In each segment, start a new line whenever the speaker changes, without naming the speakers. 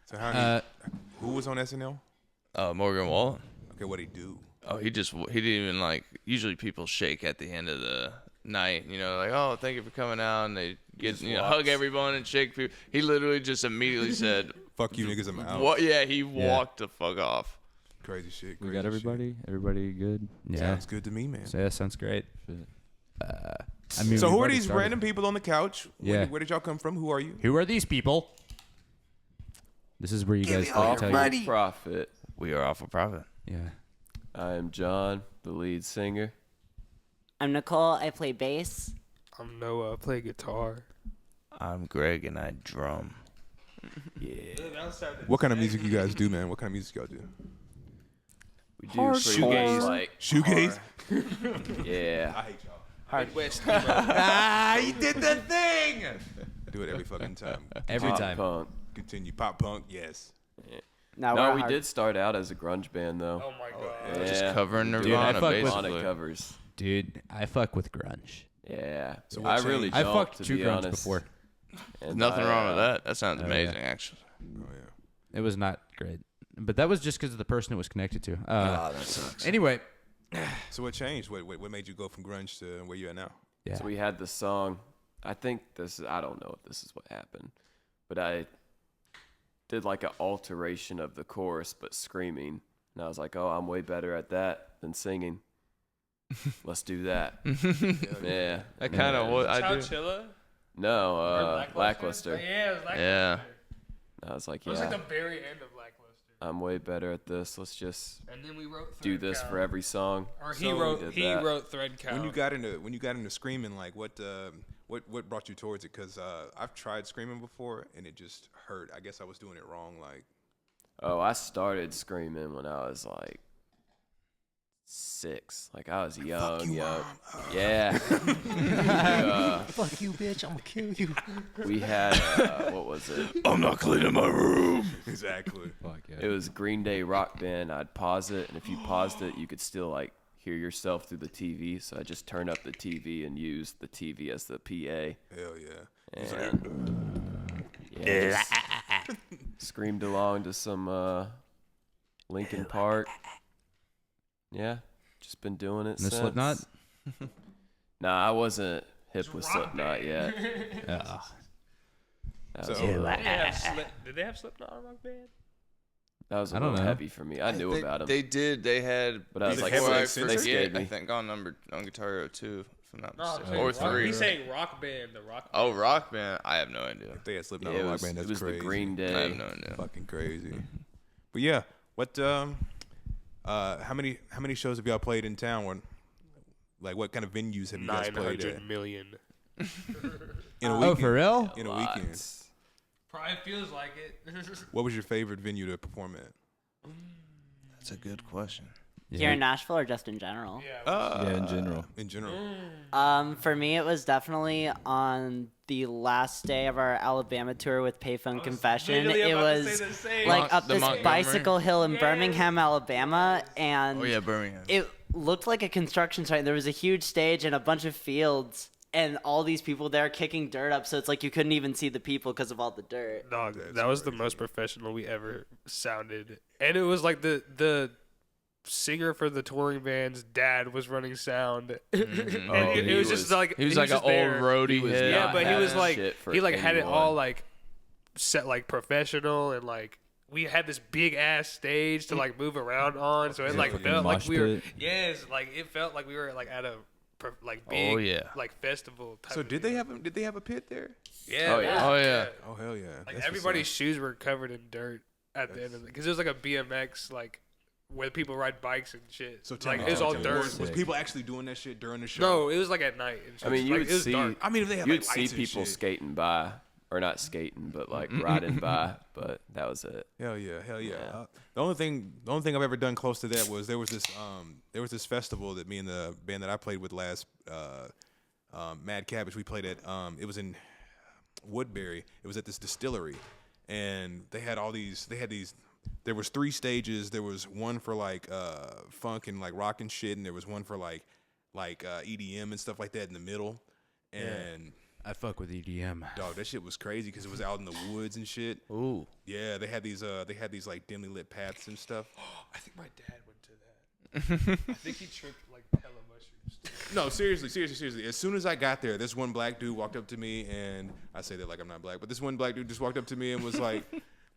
So who was on SNL?
Morgan Wallen.
Okay, what'd he do?
Oh, he didn't even like. Usually people shake at the end of the night. You know, like, oh, thank you for coming out, and they get hug everyone and shake people. He literally just immediately said,
"Fuck you, niggas, I'm out."
What? Yeah, he walked the fuck off.
Crazy shit.
We got everybody.
Shit.
Everybody good.
Yeah, sounds good to me, man.
So, yeah, sounds great.
I mean,
so who are these random people on the couch?
Yeah.
Where did y'all come from? Who are you?
Who are these people? This is where you guys tell you.
Profit.
We are Awful Profit.
Yeah.
I am John, the lead singer.
I'm Nicole. I play bass.
I'm Noah. I play guitar.
I'm Greg, and I drum.
Yeah.
What kind of music you guys do, man? What kind of music y'all do?
We do shoegaze. Like
shoegaze?
Yeah.
I hate y'all.
Hard West.
He did the thing. Do it every fucking time.
Every time.
Punk.
Continue. Pop punk, yes.
Yeah.
No,
we did start out as a grunge band, though.
Oh my god.
Yeah.
Just covering
Dude,
Nirvana,
I fuck with-
basically.
A lot of covers.
Dude, I fuck with grunge.
Yeah.
So
I
what
really
changed?
I
don't,
fucked
to
two
be
grunge
honest.
before.
And
Nothing wrong with that. That sounds
yeah.
amazing, actually.
Oh yeah.
It was not great. But that was just because of the person it was connected to.
That sucks.
Anyway.
So what changed? What made you go from grunge to where you at now?
Yeah.
So we had the song. I think I don't know if this is what happened, but I did like an alteration of the chorus, but screaming. And I was like, oh, I'm way better at that than singing. Let's do that. Yeah.
That kind of what I do.
Chowchilla?
No, Lackluster.
Yeah, it was Lackluster.
Yeah.
I was like,
It was like
yeah,
the very end of Lackluster.
I'm way better at this. Let's just
And then we wrote
do
Thread
this
Count.
for every song.
Or
So
he
we
wrote
did
he
that.
wrote Thread Count.
When you got into screaming, like what brought you towards it? Because I've tried screaming before and it just hurt. I guess I was doing it wrong. Like,
Oh, I started screaming when I was like 6. Like I was young. Yeah.
Fuck you, bitch! I'm gonna kill you.
We had what was it?
I'm not cleaning my room.
exactly.
Fuck yeah.
It was Green Day Rock Band. I'd pause it, and if you paused it, you could still like hear yourself through the TV. So I just turned up the TV and used the TV as the PA.
Hell yeah.
And just screamed along to some Linkin Park. Yeah, just been doing it
And the
since.
Slipknot?
Nah, I wasn't hip with
Rock
Slipknot yet.
Yeah.
That
So-
was,
Did they have Slipknot on Rock Band?
that was a
I don't
little
know.
heavy for me. I knew about them.
They did. They had.
But I was
like,
before I
Heavily
they
forget,
scared me.
I think on Guitar Hero 2, if I'm not
No, I'm
mistaken.
saying
Or
rock,
3.
He's saying Rock Band, the Rock.
Oh, Rock Band. I have no idea.
If they had Slipknot
Yeah,
on
it
Rock
was,
Band, that's
it was
crazy.
the Green
I have
Day.
no idea.
Fucking crazy. But yeah, what how many shows have y'all played in town? Like what kind of venues have you guys played at?
900 million.
In a
Oh,
weekend?
for real?
In a weekend.
Lots.
Probably feels like it.
What was your favorite venue to perform at?
That's a good question.
Here in Nashville or just in general?
Yeah, in general.
In general.
For me, it was definitely on the last day of our Alabama tour with Payphone Confession.
literally
It
about to
was
say the same.
like up
The
this
Montgomery?
bicycle hill in Birmingham, Alabama, and
Oh yeah, Birmingham.
it looked like a construction site. There was a huge stage and a bunch of fields, and all these people there kicking dirt up. So it's like you couldn't even see the people because of all the dirt.
Dog, that was the most professional we ever sounded. And it was like the singer for the touring band's dad was running sound. And it was just like
he was like an
just
old
there.
roadie
He was
head.
Yeah,
not
but he was
having
like
shit for
he like had it
anyone.
all like set like professional, and like we had this big ass stage to like move around on, so it like
fucking
felt like
mosh
we were
pit.
like it felt like we were like at a like big
Oh, yeah.
like festival type
So
of
did they have a pit there?
yeah
Oh, yeah.
Oh yeah.
Oh hell yeah.
like
That's
everybody's
what's
shoes were covered in dirt at the end of it because it was like a BMX like where people ride bikes and shit.
up. So tell
like
me,
it was all
tell me,
dirt.
Was people actually doing that shit during the show?
No, it was like at night. And shit.
I mean, you
like,
would
it was
see.
dark.
I mean, if they had
You'd
like
see
lights and
people
shit.
skating by, or not skating, but like riding by. But that was it.
Hell yeah.
Yeah.
The only thing I've ever done close to that was there was this festival that me and the band that I played with last, Mad Cabbage, we played at. It was in Woodbury. It was at this distillery, and they had these. There was 3 stages. There was one for like funk and like rock and shit, and there was one for like EDM and stuff like that in the middle. And
I fuck with EDM.
Dog, that shit was crazy because it was out in the woods and shit.
Ooh.
Yeah, they had these like dimly lit paths and stuff.
I think my dad went to that. I think he tripped like hella mushrooms.
No, seriously. As soon as I got there, this one black dude walked up to me, and I say that like I'm not black, but this one black dude just walked up to me and was like,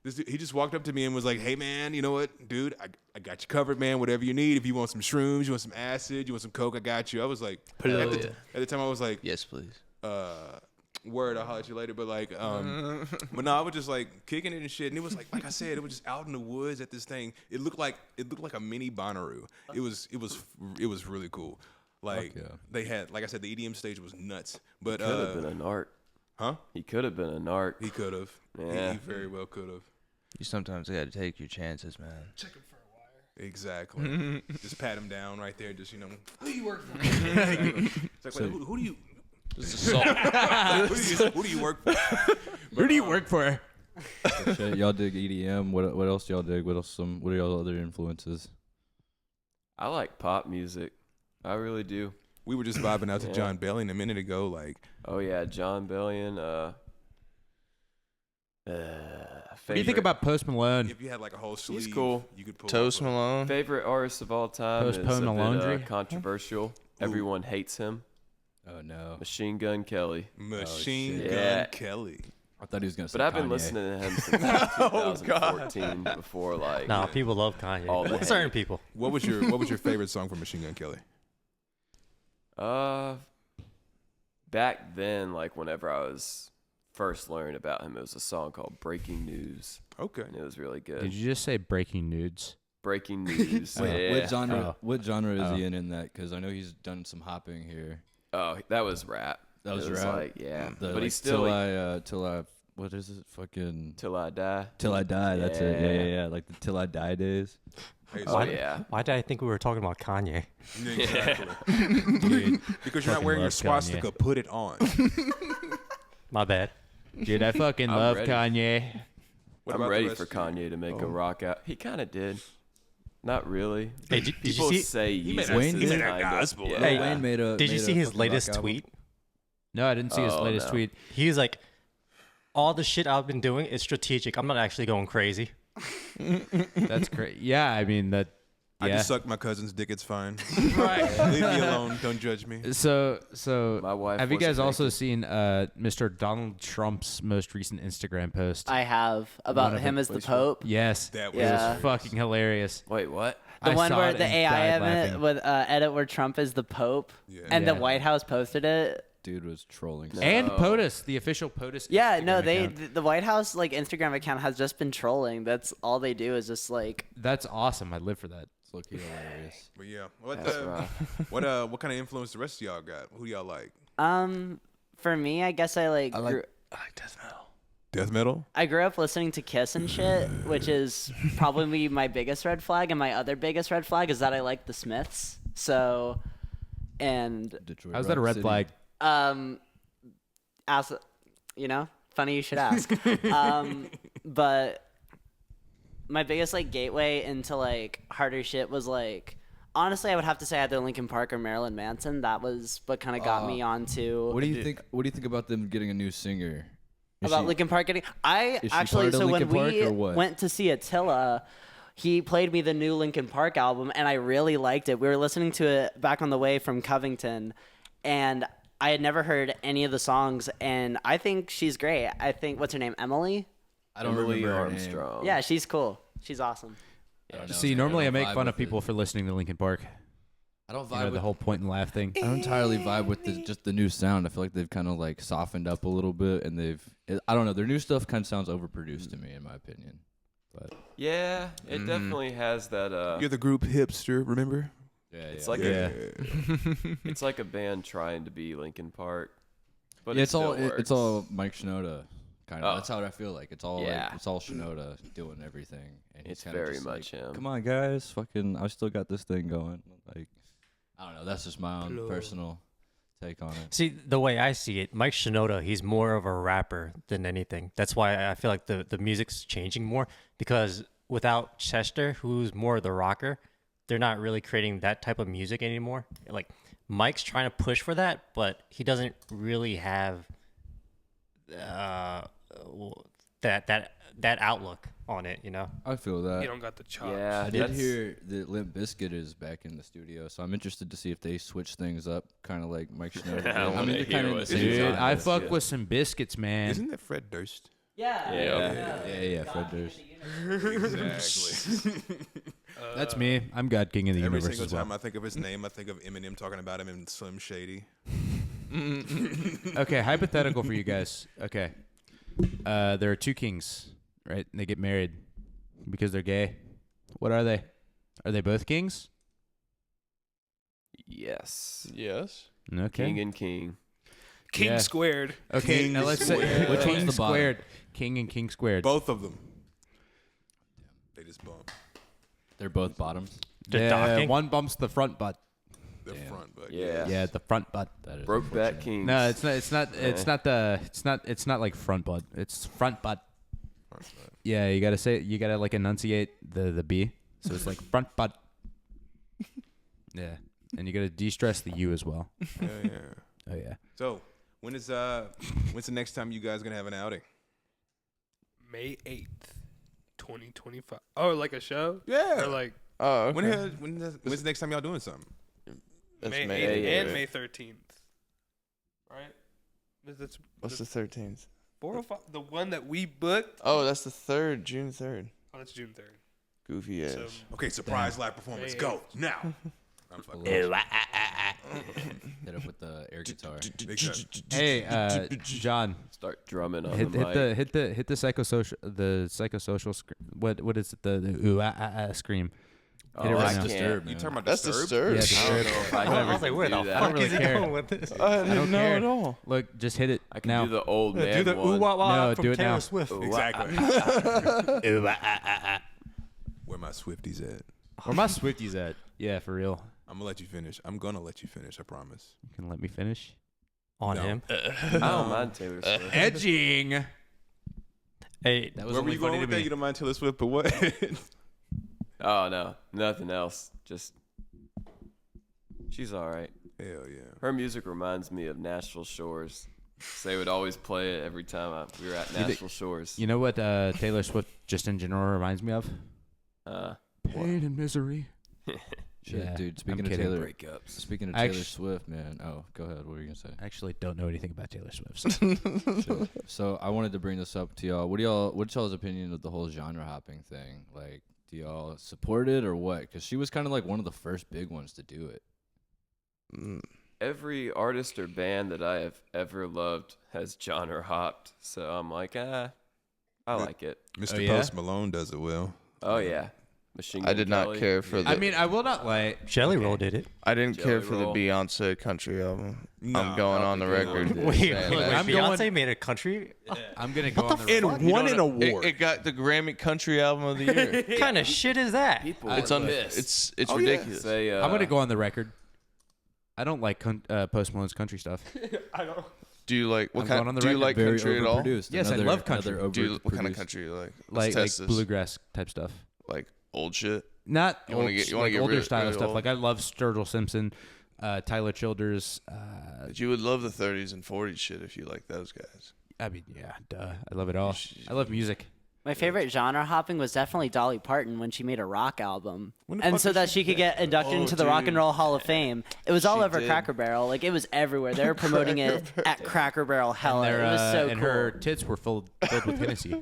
he just walked up to me and was like, "Hey man, you know what, dude? I got you covered, man. Whatever you need. If you want some shrooms, you want some acid, you want some coke, I got you." I was like, at the time, I was like,
Yes, please.
word, I'll holler at you later. But like, but no, I was just like kicking it and shit. And it was like I said, it was just out in the woods at this thing. It looked like a mini Bonnaroo. It was really cool. Like they had, like I said, the EDM stage was nuts. But
Could have been a narc.
Huh?
He could have been a narc.
He could have.
Yeah.
He very well could have.
You sometimes got to take your chances, man.
Check him for a wire.
Exactly. Just pat him down right there. Just
Who do you work for?
It's like, wait, who do you? Who do you work for?
Who do you work for?
Shit, y'all dig EDM? What else y'all dig? What are y'all other influences?
I like pop music. I really do.
We were just vibing out to John Bellion a minute ago. Like,
Oh yeah, John Bellion.
What do you think about Post Malone?
if you had like a whole sleeve,
He's cool.
You could pull
Toast
up a-
Malone.
Favorite artist of all time
Postpone
is a
laundry?
bit controversial. Everyone hates him.
Oh no,
Machine Gun Kelly.
Machine
shit.
Gun
Yeah.
Kelly.
I thought he was gonna say
But I've been
Kanye.
listening to him since like 2014 before like
No, people love Kanye.
All the
Certain
hate.
people.
What was your favorite song from Machine Gun Kelly?
back then, like whenever I was first learning about him, it was a song called Breaking News.
Okay.
And it was really good.
Did you just say breaking nudes?
Breaking News.
Wait,
yeah.
what genre?
Oh.
What genre is he in that? Because I know he's done some hopping here.
Oh, that was rap.
That was
It
rap?
Like, yeah.
The,
but
like,
he's still
till I what is it? Fucking
Till I Die.
Till I Die. That's it.
Yeah.
Yeah. Like the Till I Die days.
Hey,
Oh
so-
yeah.
Why did I think we were talking about Kanye?
Exactly.
Dude,
Because you're not
Fucking
wearing your
love
swastika. Put it on.
My bad.
dude, I fucking
I'm
love
ready.
Kanye.
What
I'm
about the
ready
rest
for
of you?
Kanye to make a rock out. He kind of did. Not really.
Hey, did you
People
see?
say
He made
Yeezus
a-
Wayne
is
did.
He made a
kind of-
gospel.
yeah.
Hey,
Wayne made a.
Did you
made
see
a
his
fucking
latest
rock album.
tweet?
No, I didn't see his
Oh,
latest
no.
tweet.
He's like, all the shit I've been doing is strategic. I'm not actually going crazy.
That's great. Yeah, I mean that.
I
Yeah.
just sucked my cousin's dick. It's fine.
Right.
Leave me alone. Don't judge me.
So
My wife
have you guys
wasn't
also
making-
seen Mr. Donald Trump's most recent Instagram post?
I have about
of
him
it-
as the
which one?
Pope.
Yes,
That
it
was
Yeah.
was fucking hilarious.
Wait, what?
The
I
one
saw
where
it
the
and
AI
died laughing.
edit with edit where Trump is the Pope,
Yeah.
and
Yeah.
the White House posted it.
Dude was trolling.
And
No.
POTUS, the official POTUS.
Yeah, no,
Instagram account.
the White House like Instagram account has just been trolling. That's all they do is just like
That's awesome. I live for that.
It's looking hilarious.
But yeah. What
That's rough.
what kind of influence the rest of y'all got? Who do y'all like?
for me, I guess I like,
I like
Death metal?
I grew up listening to Kiss and shit, which is probably my biggest red flag, and my other biggest red flag is that I like the Smiths. So, and
Detroit
How's that a
Rock
red
City.
flag?
as funny you should ask. But my biggest like gateway into like harder shit was like honestly I would have to say either Linkin Park or Marilyn Manson. That was what kind of got me onto
What do you think? What do you think about them getting a new singer? Is
about
she-
Linkin Park getting. I
Is she
actually
part of
so when
Linkin Park
we
or what?
went to see Attila, he played me the new Linkin Park album and I really liked it. We were listening to it back on the way from Covington, and I had never heard any of the songs, and I think she's great. I think what's her name, Emily?
I don't
Emily
remember her name.
Armstrong.
Yeah, she's cool. She's awesome.
I don't know.
See, normally I
don't
make
vibe
fun of
with it.
people for listening to Linkin Park.
I don't
You
vibe
know,
with
the whole point and laugh thing.
I don't entirely vibe with just the new sound. I feel like they've kind of like softened up a little bit, and I don't know. Their new stuff kind of sounds overproduced to me, in my opinion. But
Yeah, it definitely has that.
You're the group Hipster, remember?
yeah,
It's like it's like a band trying to be Linkin Park, but
yeah,
it
it's all
still
it's
works.
all Mike Shinoda kind of.
Oh.
That's how I feel like. It's all
Yeah.
like, it's all Shinoda doing everything, and he's
It's
kinda
very
just
much
like,
him.
Come on, guys, fucking, I still got this thing going. Like, I don't know. That's just my own personal take on it.
See, the way I see it, Mike Shinoda, he's more of a rapper than anything. That's why I feel like the music's changing more, because without Chester, who's more the rocker, they're not really creating that type of music anymore. Like Mike's trying to push for that, but he doesn't really have that outlook on it, you know.
I feel that.
You don't got the chops.
Yeah,
I did
that's-
hear that Limp Bizkit is back in the studio, so I'm interested to see if they switch things up, kind of like Mike Shinoda.
I
I
wanna
mean, they're kind
hear
of in the
what
same
it is.
Dude,
genre.
I fuck
Yeah.
with some biscuits, man.
Isn't that Fred Durst?
Yeah.
Yeah, Fred Durst.
Exactly.
That's me. I'm God King of the
Every
universe
single
as well.
time I think of his name, I think of Eminem talking about him and Slim Shady.
Okay, hypothetical for you guys. Okay, there are two kings, right? And they get married because they're gay. What are they? Are they both kings?
Yes.
Yes.
Okay.
King and king.
King
Yeah.
squared.
Okay,
King
now let's say
squared.
Which one's
King
the bottom?
squared. King and king squared.
Both of them. They just bump
They're both bottoms.
They're docking?
One bumps the front butt.
the front, but
Yeah.
Yeah, the front butt.
That is
Brokeback King.
No, it's not. It's not. It's not the. It's not. It's not like front butt. It's front butt.
front butt.
Yeah, you gotta say. You gotta like enunciate the B. So it's like front butt. Yeah, and you gotta de-stress the U as well.
Yeah, yeah.
Oh yeah.
So when's the next time you guys gonna have an outing?
May 8th, 2025. Oh, like a show?
Yeah.
Or like
Oh, okay.
When's the next time y'all doing something?
That's
May 8th
May.
yeah,
and
yeah.
May 13th. Right? That's
What's the 13th?
405. The one that we booked?
Oh, that's the 3rd, June 3rd.
Oh, that's June 3rd.
Goofy ass.
So,
Okay, surprise live performance.
May
Go now. I'm fucking.
Hit up with the air guitar.
Exactly.
Hey, John,
Start drumming on
hit
the mic.
hit the psychosocial what is it, the ooh ah ah ah scream.
Oh,
Hit it right
I
now.
can't.
Disturb,
You
man.
talking about
That's
Disturbed?
disturbed.
Yeah,
I don't know if I
I
can
was like, where the
do that.
fuck
really
is he
care.
going with this?
I didn't
don't
know
care.
at all.
Look, just hit it
I can
now.
do the old man
Do the
one.
ooh wah wah
No,
from
do it
Taylor
now.
Swift.
Ooh,
Exactly.
Ooh, ah, ah, ah, ah.
Where my Swifties at?
Where my Swifties at? Yeah, for real.
I'm gonna let you finish. I'm gonna let you finish. I promise.
You can let me finish.
On
No.
him.
I don't mind Taylor Swift.
Edging.
Hey,
That was
Where were
only
you
funny
going
to
with that?
me.
You don't mind Taylor Swift, but what?
Oh no, nothing else. Just she's all right.
Hell yeah.
Her music reminds me of Nashville Shores. So they would always play it every time we were at Nashville Shores.
You know what Taylor Swift just in general reminds me of?
Pain and misery.
Shit,
Yeah,
dude. Speaking
I'm
of
kidding.
Taylor,
Breakups.
speaking of
Actu-
Taylor Swift, man. Oh, go ahead. What were you gonna say?
I actually don't know anything about Taylor Swift.
Shit. So I wanted to bring this up to y'all. What's y'all's opinion of the whole genre hopping thing? Like, do y'all support it or what? Because she was kind of like one of the first big ones to do it.
Every artist or band that I have ever loved has genre hopped. So I'm like, I like it.
Mr.
Oh, yeah?
Post Malone does it well.
Oh yeah. Machine
I
Gun
did not
Kelly.
care for the.
I mean, I will not lie.
Shelly Roll did it.
I didn't care
Jelly
for the
Roll.
Beyonce country album.
No,
I'm going on the
I don't think
record.
they
Wait,
saying
wait,
that.
I'm
Beyonce
going-
made a country?
I'm gonna go on the
And
record.
won an
It,
award.
it got the Grammy Country Album of the Year.
What kind of shit is that?
People
it's
were
un-
pissed.
it's
Oh, yeah.
ridiculous.
Say,
I'm gonna go on the record. I don't like Post Malone's country stuff.
I don't.
Do you like what
I'm
kind?
going on the
Do you
record.
like
Very
country at all?
overproduced.
Yes, I
Another-
love country.
another
Do you, what kind of
overproduced.
country you like? Let's
Like
test this.
bluegrass type stuff.
Like old shit.
Not
You wanna
old,
get- you wanna
like
get
older
really-
style
really
stuff.
old?
Like I love Sturgill Simpson, Tyler Childers.
But you would love the 30s and 40s shit if you like those guys.
I mean, yeah, duh. I love it all. I love music.
My favorite genre hopping was definitely Dolly Parton when she made a rock album.
When the
And
fuck
so
did
that
she
she could
do that?
get inducted
Oh,
into the Rock and
dude.
Roll Hall of Fame. It was all
She
over
did.
Cracker Barrel. Like, it was everywhere. They were promoting it at Cracker Barrel. Hell, it
Their,
was so
and
cool.
her tits were filled with Hennessy.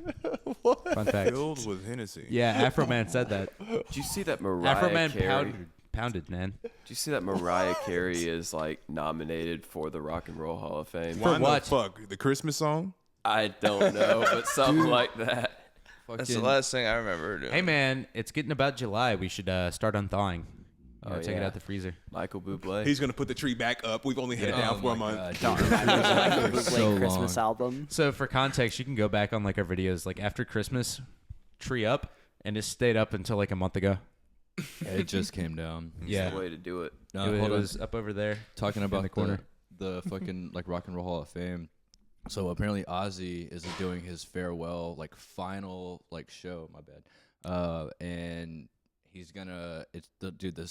Fun fact.
Filled with Hennessy.
Yeah, Afro Man said that.
Did you see that Mariah
Afro Man
Carey?
pounded, man.
Did you see that Mariah Carey is like nominated for the Rock and Roll Hall of Fame?
Why
what?
the fuck? The Christmas song?
I don't know, but something like that.
That's the
Fucking-
last thing I remember her doing.
Hey man, it's getting about July. We should start unthawing. You know,
Oh,
take it
yeah.
out the freezer.
Michael Bublé.
He's gonna put the tree back up. We've only had it down for a month.
Don't remind me of Michael Bublé
So
Christmas
long.
album.
So for context, you can go back on like our videos, like after Christmas, tree up, and it stayed up until like a month ago.
It just came down.
Yeah,
the way to do it.
No,
it
hold on.
was up over there.
Talking about
the corner.
the fucking like Rock and Roll Hall of Fame. So apparently Ozzy is doing his farewell like final like show. My bad. And he's gonna. It's the dude. The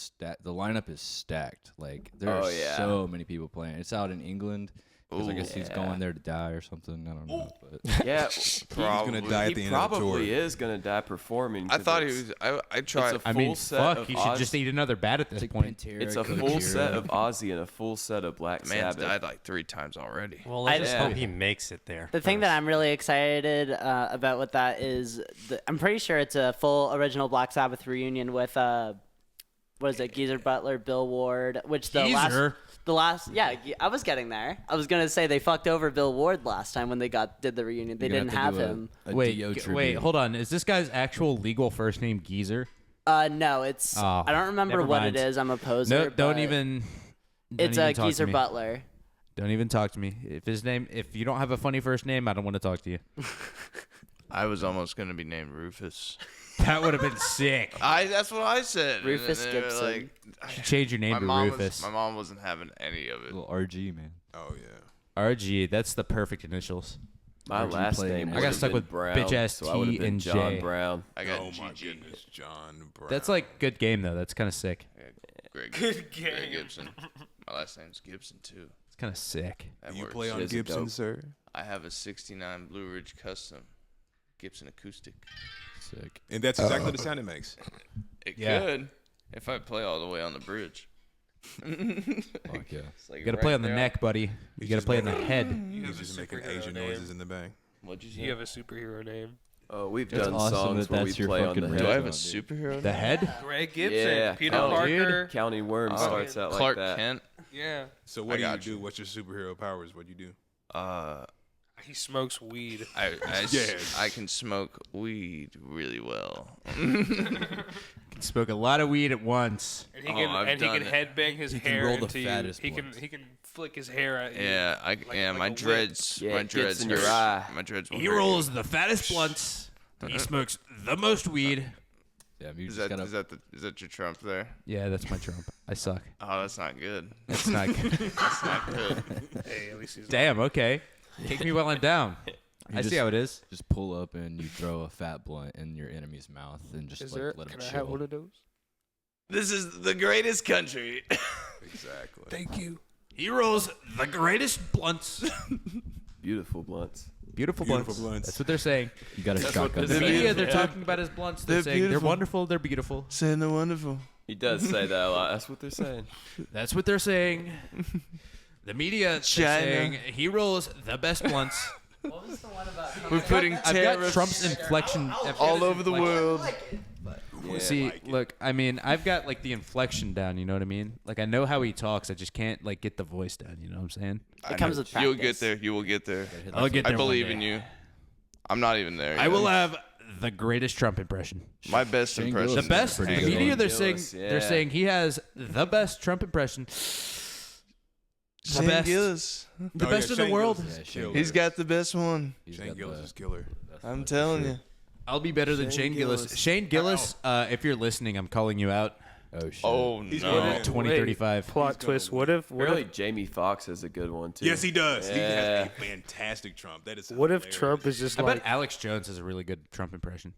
lineup is stacked. Like there are
Oh, yeah.
so many people playing. It's out in England. Because I guess he's
Yeah.
going there to die or something. I don't know. But
Yeah,
Probably.
gonna die at the
he
end of the
probably
tour.
is gonna die performing.
I
'cause
thought he
it's-
was. I tried.
It's a
I mean,
full set
fuck,
of
he should
Oz-
just eat another bat at this
it's like
point.
Pantera,
It's a full
Gojira.
set of Ozzy and a full set of Black
Man's
Sabbath.
died like 3 times already.
Well, let's just
Yeah.
hope he makes it there.
The thing that I'm really excited about with that is I'm pretty sure it's a full original Black Sabbath reunion with what is it, Geezer Butler, Bill Ward, which
Geezer?
I was getting there. I was gonna say they fucked over Bill Ward last time when they did the reunion. They
You're
didn't
gonna
have
to do
him.
A
Wait,
Dio
wait,
tribute.
hold on. Is this guy's actual legal first name Geezer?
No, it's
Oh,
I don't remember
never
what
mind.
it is. I'm a poser.
No, don't
but
even.
It's
even talk to
Geezer
me.
Butler.
Don't even talk to me. If you don't have a funny first name, I don't want to talk to you.
I was almost gonna be named Rufus.
That would have been sick.
That's what I said. And
Rufus
then they were
Gibson.
Like,
You should change your name
my
to
mom
Rufus.
my mom wasn't having any of it.
Little RG, man.
Oh yeah.
RG. That's the perfect initials.
My
Where'd you
last
play
name
in?
I
would
got
have
stuck
been
with
Brown,
bitch-ass
so I would
T
have been
and
John
J.
Brown.
I got
Oh my
GG.
goodness, John Brown.
That's like good game though. That's kind of sick.
Greg,
Good
Greg
game.
Gibson. My last name's Gibson too.
It's kind of sick.
That
Do you
works.
play on
Is it
Gibson,
dope?
sir?
I have a '69 Blue Ridge Custom Gibson acoustic.
Sick.
And that's exactly the sound it makes.
It
Yeah.
could if I play all the way on the bridge.
Fuck yeah.
It's like
You gotta
right
play on the
there.
neck, buddy. You
He's
gotta
just
play on the
making-
head.
You
He's
have a
just making
superhero
Asian
name.
noises in the back.
What'd you say?
You have a superhero name.
Oh, we've
It's
done
awesome
songs
that
where we
that's your
play on
fucking
the
ring.
Do I have a
head.
superhero?
The head?
Greg Gibson.
Yeah.
Peter
Oh,
Parker.
County Worm
Oh,
starts out
Clark
like that.
Kent.
Yeah.
So
I
what do you
got
do?
you.
What's your superhero powers? What do you do?
He smokes weed.
I can smoke weed really well.
Can smoke a lot of weed at once.
And he
Oh,
can
I've
and he
done
can
it.
headbang his
He can
hair
roll the
into you.
fattest
He can
blunts.
he can flick his hair at you.
Yeah,
like
my
a whip.
dreads.
Yeah,
my
it gets
dreads
in your
hurt.
eye.
My dreads. will
He
hurt you.
rolls the fattest blunts. He smokes the most weed.
Yeah, you
Is
just
that
gotta.
is that your trump there?
Yeah, that's my Trump. I suck.
Oh, that's not good.
That's not good.
That's not good.
Hey, at least he's
Damn, okay. Kick me while I'm down. I see
just-
how it is.
Just pull up and you throw a fat blunt in your enemy's mouth and just
Is
like
there?
let him
Can I
chill.
have one of those?
This is the greatest country.
Exactly.
Thank you.
He rolls the greatest blunts.
Beautiful blunts.
Beautiful,
Beautiful
blunts.
blunts.
That's what they're saying.
You got a shotgun.
The
They're
media,
beautiful.
they're talking about his blunts. They're,
They're
saying they're
beautiful.
wonderful. They're beautiful.
Saying the wonderful.
He does say that a lot. That's what they're saying.
That's what they're saying. The media they're
China.
saying he rolls the best blunts.
What was the one about?
We're putting
I've got
tariffs
Trump's inflection
all over the world.
Yeah.
See, look, I mean, I've got like the inflection down. You know what I mean? Like I know how he talks. I just can't like get the voice down. You know what I'm saying?
It comes with
You'll
practice.
get there. You will get there.
I'll get there.
I believe
one
in
day.
you. I'm not even there.
I
yet.
will have the greatest Trump impression.
My best
Shane
impression.
The
Gillis
best.
is
The
a pretty good
media
one.
they're saying
Gillis,
they're
yeah.
saying he has the best Trump impression. The
Shane
best.
Gillis.
The
Oh,
best
yeah,
in the
Shane
world.
Gillis is
Yeah, Shane
killer.
He's got the best one.
He's
Shane
got
Gillis
the-
is killer.
I'm telling you.
I'll be better than Shane Gillis. Shane Gillis, if you're listening, I'm calling you out.
Oh shit.
Oh
He's
no.
gonna-
2035.
Plot twist. What if
Apparently, Jamie Foxx has a good one too.
Yes, he does. He
Yeah.
has a fantastic Trump. That is.
what if
hilarious.
Trump is just
I
like
bet Alex Jones has a really good Trump impression.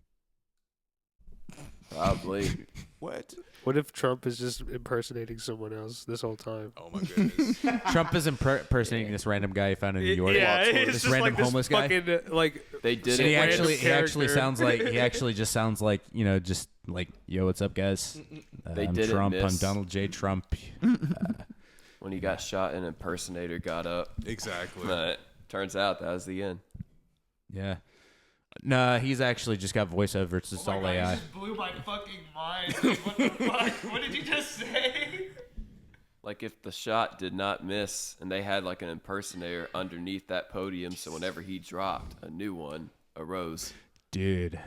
Probably.
What?
what if Trump is just impersonating someone else this whole time?
Oh my goodness.
Trump is impersonating this random guy he found in New York.
Yeah, it's
this
just
random
like this
homeless guy.
fucking like
They did
And he
it.
random
actually
character.
sounds like he actually just sounds like just like yo, what's up, guys?
They
I'm
didn't
Trump. I'm
miss.
Donald J. Trump.
When he got shot, an impersonator got up.
Exactly.
But turns out that was the end.
Yeah. Nah, he's actually just got voiceover. It's just all AI.
blew my fucking mind. What the fuck? What did you just say?
Like if the shot did not miss and they had like an impersonator underneath that podium, so whenever he dropped, a new one arose.
Dude.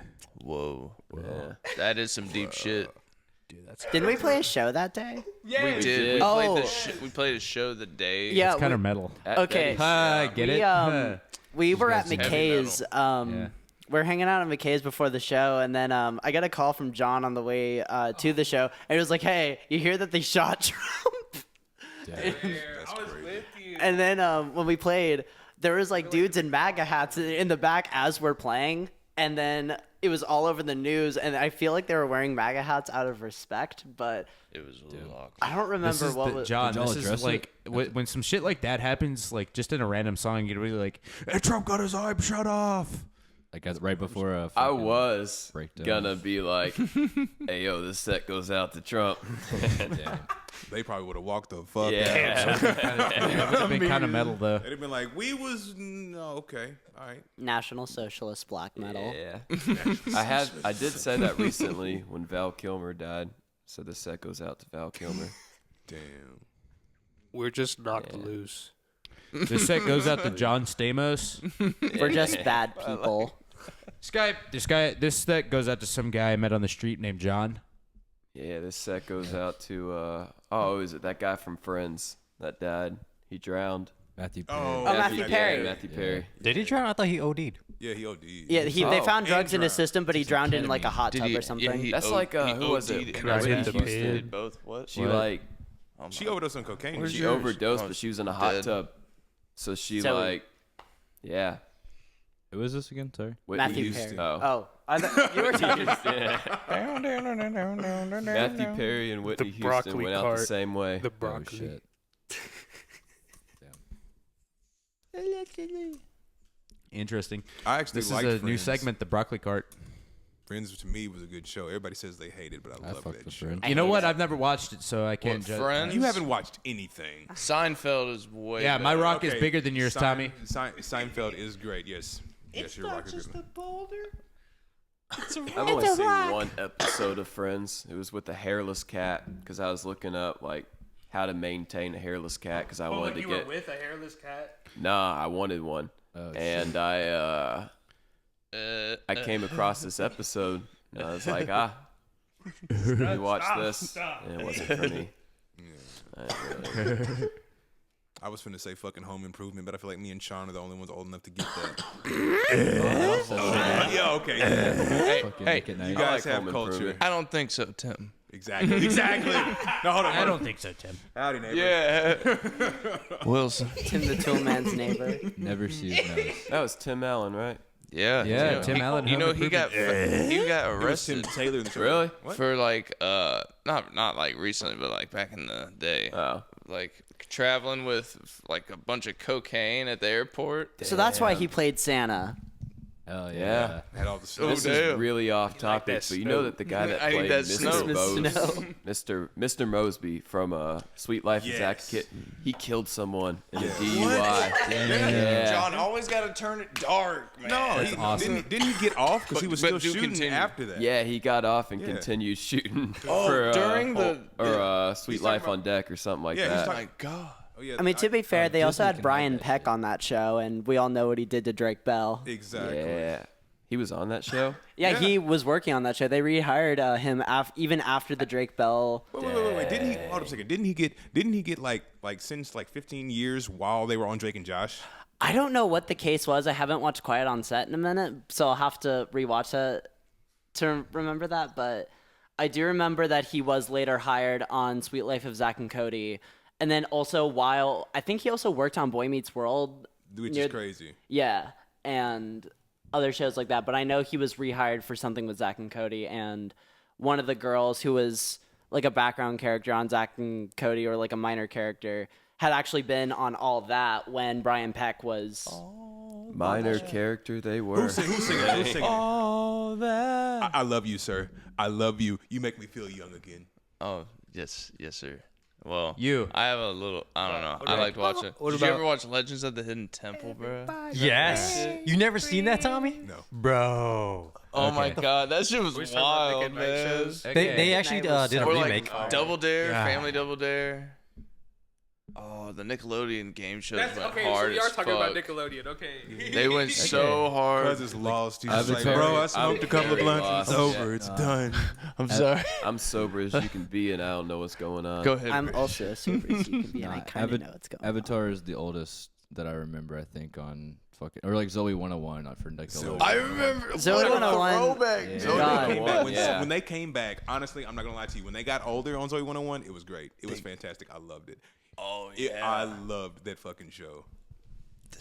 Whoa.
Yeah.
That is some deep shit.
Dude, that's
Didn't we play a show that day?
We did.
did.
We played
Oh.
we played a show the day.
Yeah.
kind of metal.
At
Okay.
Betty's.
Get
We,
it?
We were
guys
at
are
heavy
McKay's.
Yeah.
We're hanging out at McKay's before the show, and then I got a call from John on the way to the show, and it was like, "Hey, you hear that they shot Trump?"
That's crazy.
And then when we played, there was like dudes in MAGA hats in the back as we're playing, and then it was all over the news, and I feel like they were wearing MAGA hats out of respect, but
It was a little awkward.
I don't remember what was.
John,
Did y'all
this is
address
like when some shit like that happens, like just in a random song, you're really like, hey, Trump got his eye shut off.
Like right before a
I
fucking
was
breakdown.
gonna be like, "Hey, yo, this set goes out to Trump."
Damn.
They probably would have walked the fuck
Yeah.
out.
It would have been kind of metal though.
They'd have been like, we was no, okay, all right.
National Socialist black metal.
Yeah. I did say that recently when Val Kilmer died. So the set goes out to Val Kilmer.
Damn.
We're just knocked loose.
This set goes out to John Stamos.
We're just bad people.
This set goes out to some guy I met on the street named John.
Yeah, this set goes out to is it that guy from Friends that died? He drowned.
Matthew Perry.
Oh,
Matthew Perry.
Matthew Perry.
Did he drown? I thought he OD'd.
Yeah, he OD'd.
Yeah, they found drugs in his
drowned.
system, but he drowned in like a hot tub or something.
Yeah, he
That's like, who was it?
OD'd.
Right in the
Houston
pit.
did both. What?
She like
She overdosed on cocaine.
Where's
she
yours?
overdosed,
Oh,
but she was in a hot
dead.
tub. So she
So-
like, yeah.
Who was this again? Sorry.
Whitney
Matthew
Houston.
Perry.
Oh.
I thought you were talking.
Matthew Perry and Whitney Houston
broccoli
went out
cart.
the same way.
The
Oh
broccoli.
shit.
Interesting.
I actually
This is
liked
a new
Friends.
segment, the broccoli cart.
Friends to me was a good show. Everybody says they hate it, but I
I
love
fucked
that
with
show.
Friends.
You know what? I've never watched it, so I can't
What,
judge.
Friends?
You haven't watched anything.
Seinfeld is way.
Yeah, my
better.
rock is
Okay,
bigger than yours, Tommy.
Seinfeld is great. Yes. Yes, your rock is good.
I've only seen one episode of Friends. It was with the hairless cat because I was looking up like how to maintain a hairless cat because I wanted to get.
with a hairless cat?
Nah, I wanted one,
Oh,
and I came across this episode and I was like, let me watch this, and it wasn't for me. I didn't really-
I was finna say fucking Home Improvement, but I feel like me and Sean are the only ones old enough to get that. Yeah, okay.
Fucking
Hey,
Nick at Night.
You
I
guys
like
have
Home
culture.
Improvement.
I don't think so, Tim.
Exactly. Exactly. No, hold on.
I don't think so, Tim.
Howdy, neighbor.
Yeah. Wilson.
Tim the Toolman's neighbor.
Never see his nose.
That was Tim Allen, right?
Yeah.
Yeah, Tim Allen.
You know
Home
he got
Improvement.
he got
It was Tim
arrested
Taylor in the show.
Really?
What?
for like not like recently, but like back in the day,
Oh,
like traveling with like a bunch of cocaine at the airport.
So that's why he played Santa.
Hell
Yeah.
yeah.
Had all the
Oh,
snow.
this
damn.
is really off topic,
that
but you know
snow.
that the guy that
I need
played
that
Mr.
snow.
Mr. Mosby from Sweet Life of Zach
Yes.
Kit, he killed someone in a DUI. Yeah.
John always got to turn it dark, man.
No, he,
awesome.
didn't he get off because he was
But
still
do
shooting
continue.
after that?
Yeah, he got off and
Yeah.
continued shooting
Oh,
for
during the-
Sweet
He's
Life
talking
on Deck or something like
Yeah, he's
that.
talking-
My God.
Oh, yeah.
I mean, to be fair, they also
Disney
had
can
Brian
hide that
Peck
shit.
on that show, and we all know what he did to Drake Bell.
Exactly.
Yeah, he was on that show.
Yeah,
Yeah.
he was working on that show. They rehired him even after the Drake Bell.
Wait. Didn't he? Hold up a second. Didn't he get like since like 15 years while they were on Drake and Josh?
I don't know what the case was. I haven't watched Quiet on Set in a minute, so I'll have to rewatch that to remember that. But I do remember that he was later hired on Sweet Life of Zach and Cody. And then also I think he also worked on Boy Meets World.
Which
near-
is crazy.
Yeah, and other shows like that. But I know he was rehired for something with Zach and Cody, and one of the girls who was like a background character on Zach and Cody, or like a minor character, had actually been on all that when Brian Peck was.
Minor character they were.
Who's singing? Who's singing?
All that.
I love you, sir. I love you. You make me feel young again.
Oh, yes, sir. Well,
You.
I have a little. I don't know. I like to watch it.
What
Did you
about-
ever watch Legends of the Hidden Temple, bro?
Yes. You never seen that, Tommy?
No.
Bro.
Oh my God, that shit was
We talking about Nick
wild,
at Night
man.
shows?
They actually
Night was
did a
so
Or
remake.
like Double Dare,
God.
Family Double Dare. Oh, the Nickelodeon game shows
That's
went
okay. So
hard
we are
as
talking about
fuck.
Nickelodeon. Okay.
They went so hard.
Cause it's lost. He's just like,
Avatar.
bro, I smoked a couple of
very
blunts.
lost.
It's over.
Yeah.
It's done.
I'm sorry.
I'm sober as you can be, and I don't know what's going on.
Go ahead.
I'm
Rich.
also super as you can be, and I kind of know what's going on.
Avatar is the oldest that I remember. I think on fucking or like Zoe 101, not for Nickelodeon.
I remember.
Zoe
what a
101.
throwback.
Yeah.
Zoe
God.
Came back,
Yeah.
when they came back, honestly, I'm not gonna lie to you. When they got older on Zoe 101, it was great. It was fantastic. I loved it.
Oh
I loved that fucking show.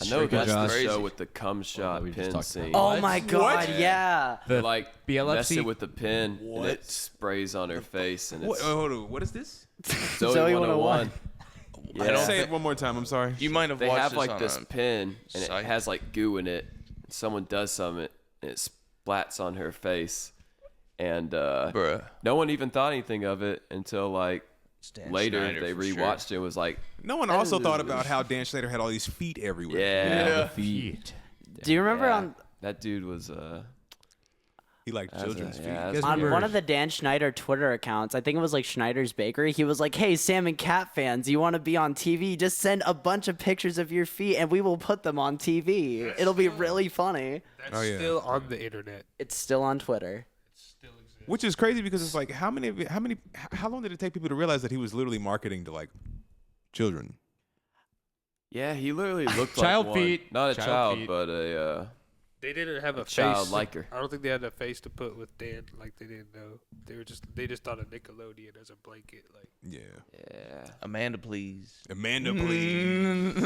I know
Shrinking
that's the
Josh.
show with the cum shot
we just
pin
talked
scene.
Oh
What?
my god, yeah.
The
Like
BLFC?
messing with the pin and it sprays on her face and it's
Hold on. What is this?
Zoe,
Zoe
101. Yeah.
Say it one more time. I'm sorry.
You might have
They
watched
have
this
like
on
this
a
pin and it
site.
has like goo in it. Someone does something and it splats on her face, and
Bruh.
no one even thought anything of it until like
Dan
later
Schneider
they
for sure.
rewatched it and was like,
No one also thought about how Dan Schneider had all these feet everywhere.
yeah,
Feet.
Do you remember
yeah.
on
That dude was
He liked
That's
children's
a-
feet.
yeah,
You
that's
guys
on
remember-
one of the Dan Schneider Twitter accounts, I think it was like Schneider's Bakery, he was like, "Hey, Sam and Cat fans, you want to be on TV? Just send a bunch of pictures of your feet and we will put them on TV. It'll be really funny."
That's
Oh, yeah.
still on the internet.
It's still on Twitter.
Still exists.
Which is crazy because it's like how long did it take people to realize that he was literally marketing to like children?
yeah, he literally looked
Child
like one.
feet.
Not a
Child
child,
feet.
but a
They didn't have a
child
face.
like her.
I don't think they had a face to put with Dan. Like they didn't know. They just thought of Nickelodeon as a blanket. Like
Yeah.
Yeah.
Amanda, please.
Amanda, please.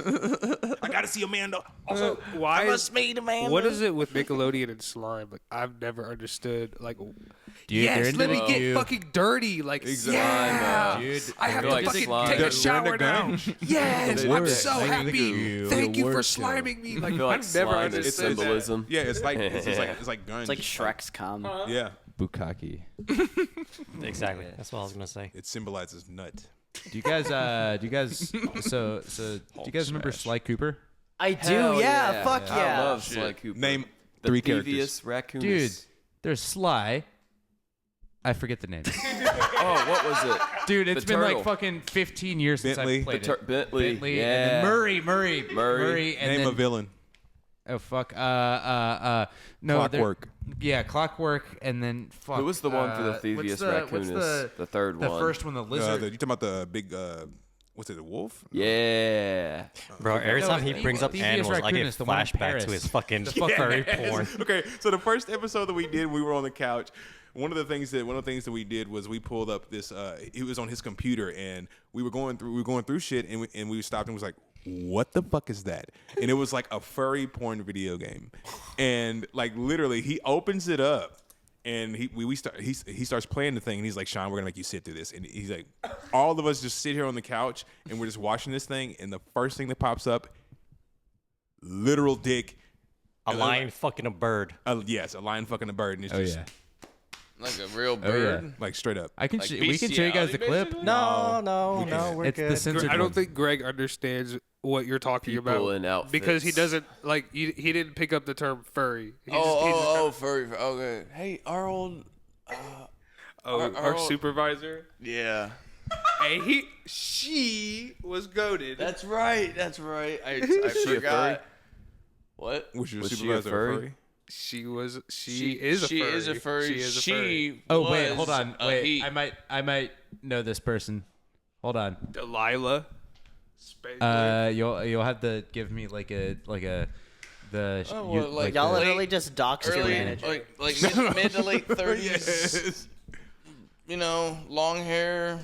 I gotta see Amanda.
also, why is
meet Amanda.
what is it with Nickelodeon and slime? Like I've never understood. Like
Dude, they're
yes,
into
let me
the
get
goo.
fucking dirty. Like
Exactly.
yeah,
Dude,
I have
feel
to
like
fucking
slime.
take
They're
a shower
in the
now.
gun.
Yes,
They
I'm
work.
so
They
happy.
do.
Thank you for
work,
sliming me.
I
Like
feel like
I've never
slime is
understood that.
symbolism.
Yeah, it's like it's like guns.
It's like Shrek's cum.
Yeah,
Bukkake.
Exactly. That's what I was gonna say.
it symbolizes nut.
Do you guys so do you guys remember Sly Cooper?
I do,
Hell
yeah. Fuck
I
yeah.
love Sly Cooper.
Name
the
3
devious
characters.
raccoon.
Dude, there's Sly. I forget the name.
Oh, what was it?
Dude, it's
The
been
turtle.
like fucking 15 years since
Bentley.
I played
The
it.
Bentley.
Bentley,
Yeah.
and then Murray, and
Name
then
a villain.
oh fuck, no,
Clockwork.
yeah, Clockwork, and then fuck.
Who was the one for the
what's
thieviest
the,
raccoonist?
What's
The third
the
one.
first one, the lizard.
You talking about the big? What's it? A wolf?
Yeah.
Bro, every
No,
time he
it's
brings up
Devious
animals, I get
Raccoonist, the one in
flashback
Paris.
to his fucking
The fucking-
furry porn.
Okay, so the first episode that we did, we were on the couch. One of the things that we did was we pulled up this. It was on his computer, and we were going through shit, and we stopped and was like, "What the fuck is that?" And it was like a furry porn video game, and like literally, he opens it up. And he starts playing the thing, and he's like, "Sean, we're gonna make you sit through this." And he's like, all of us just sit here on the couch, and we're just watching this thing. And the first thing that pops up, literal dick.
A lion fucking a bird.
Yes, a lion fucking a bird, and it's
Oh
just
yeah,
Like a real
Oh, yeah.
bird.
like straight up.
I can.
Like
we can show you guys the
bestiality,
clip.
basically?
No, we're
It's
good.
the censored
I don't
one.
think Greg understands what you're talking
People
about
in outfits.
because he doesn't like he didn't pick up the term furry. He
Oh, furry. Okay. Hey, our old.
our supervisor.
Yeah.
Hey, she was goaded.
That's right. I
she a furry?
forgot. What?
Was your
Was she a
supervisor
furry?
She is a furry.
She is a furry.
She is a furry.
Oh wait,
was
hold on.
a
Wait,
he.
I might know this person. Hold on.
Delilah. Spangler.
You'll have to give me like a the
Oh, well, like
Y'all
Late-
literally just doxed your
Early,
manager.
like mid to late 30s. You know, long hair.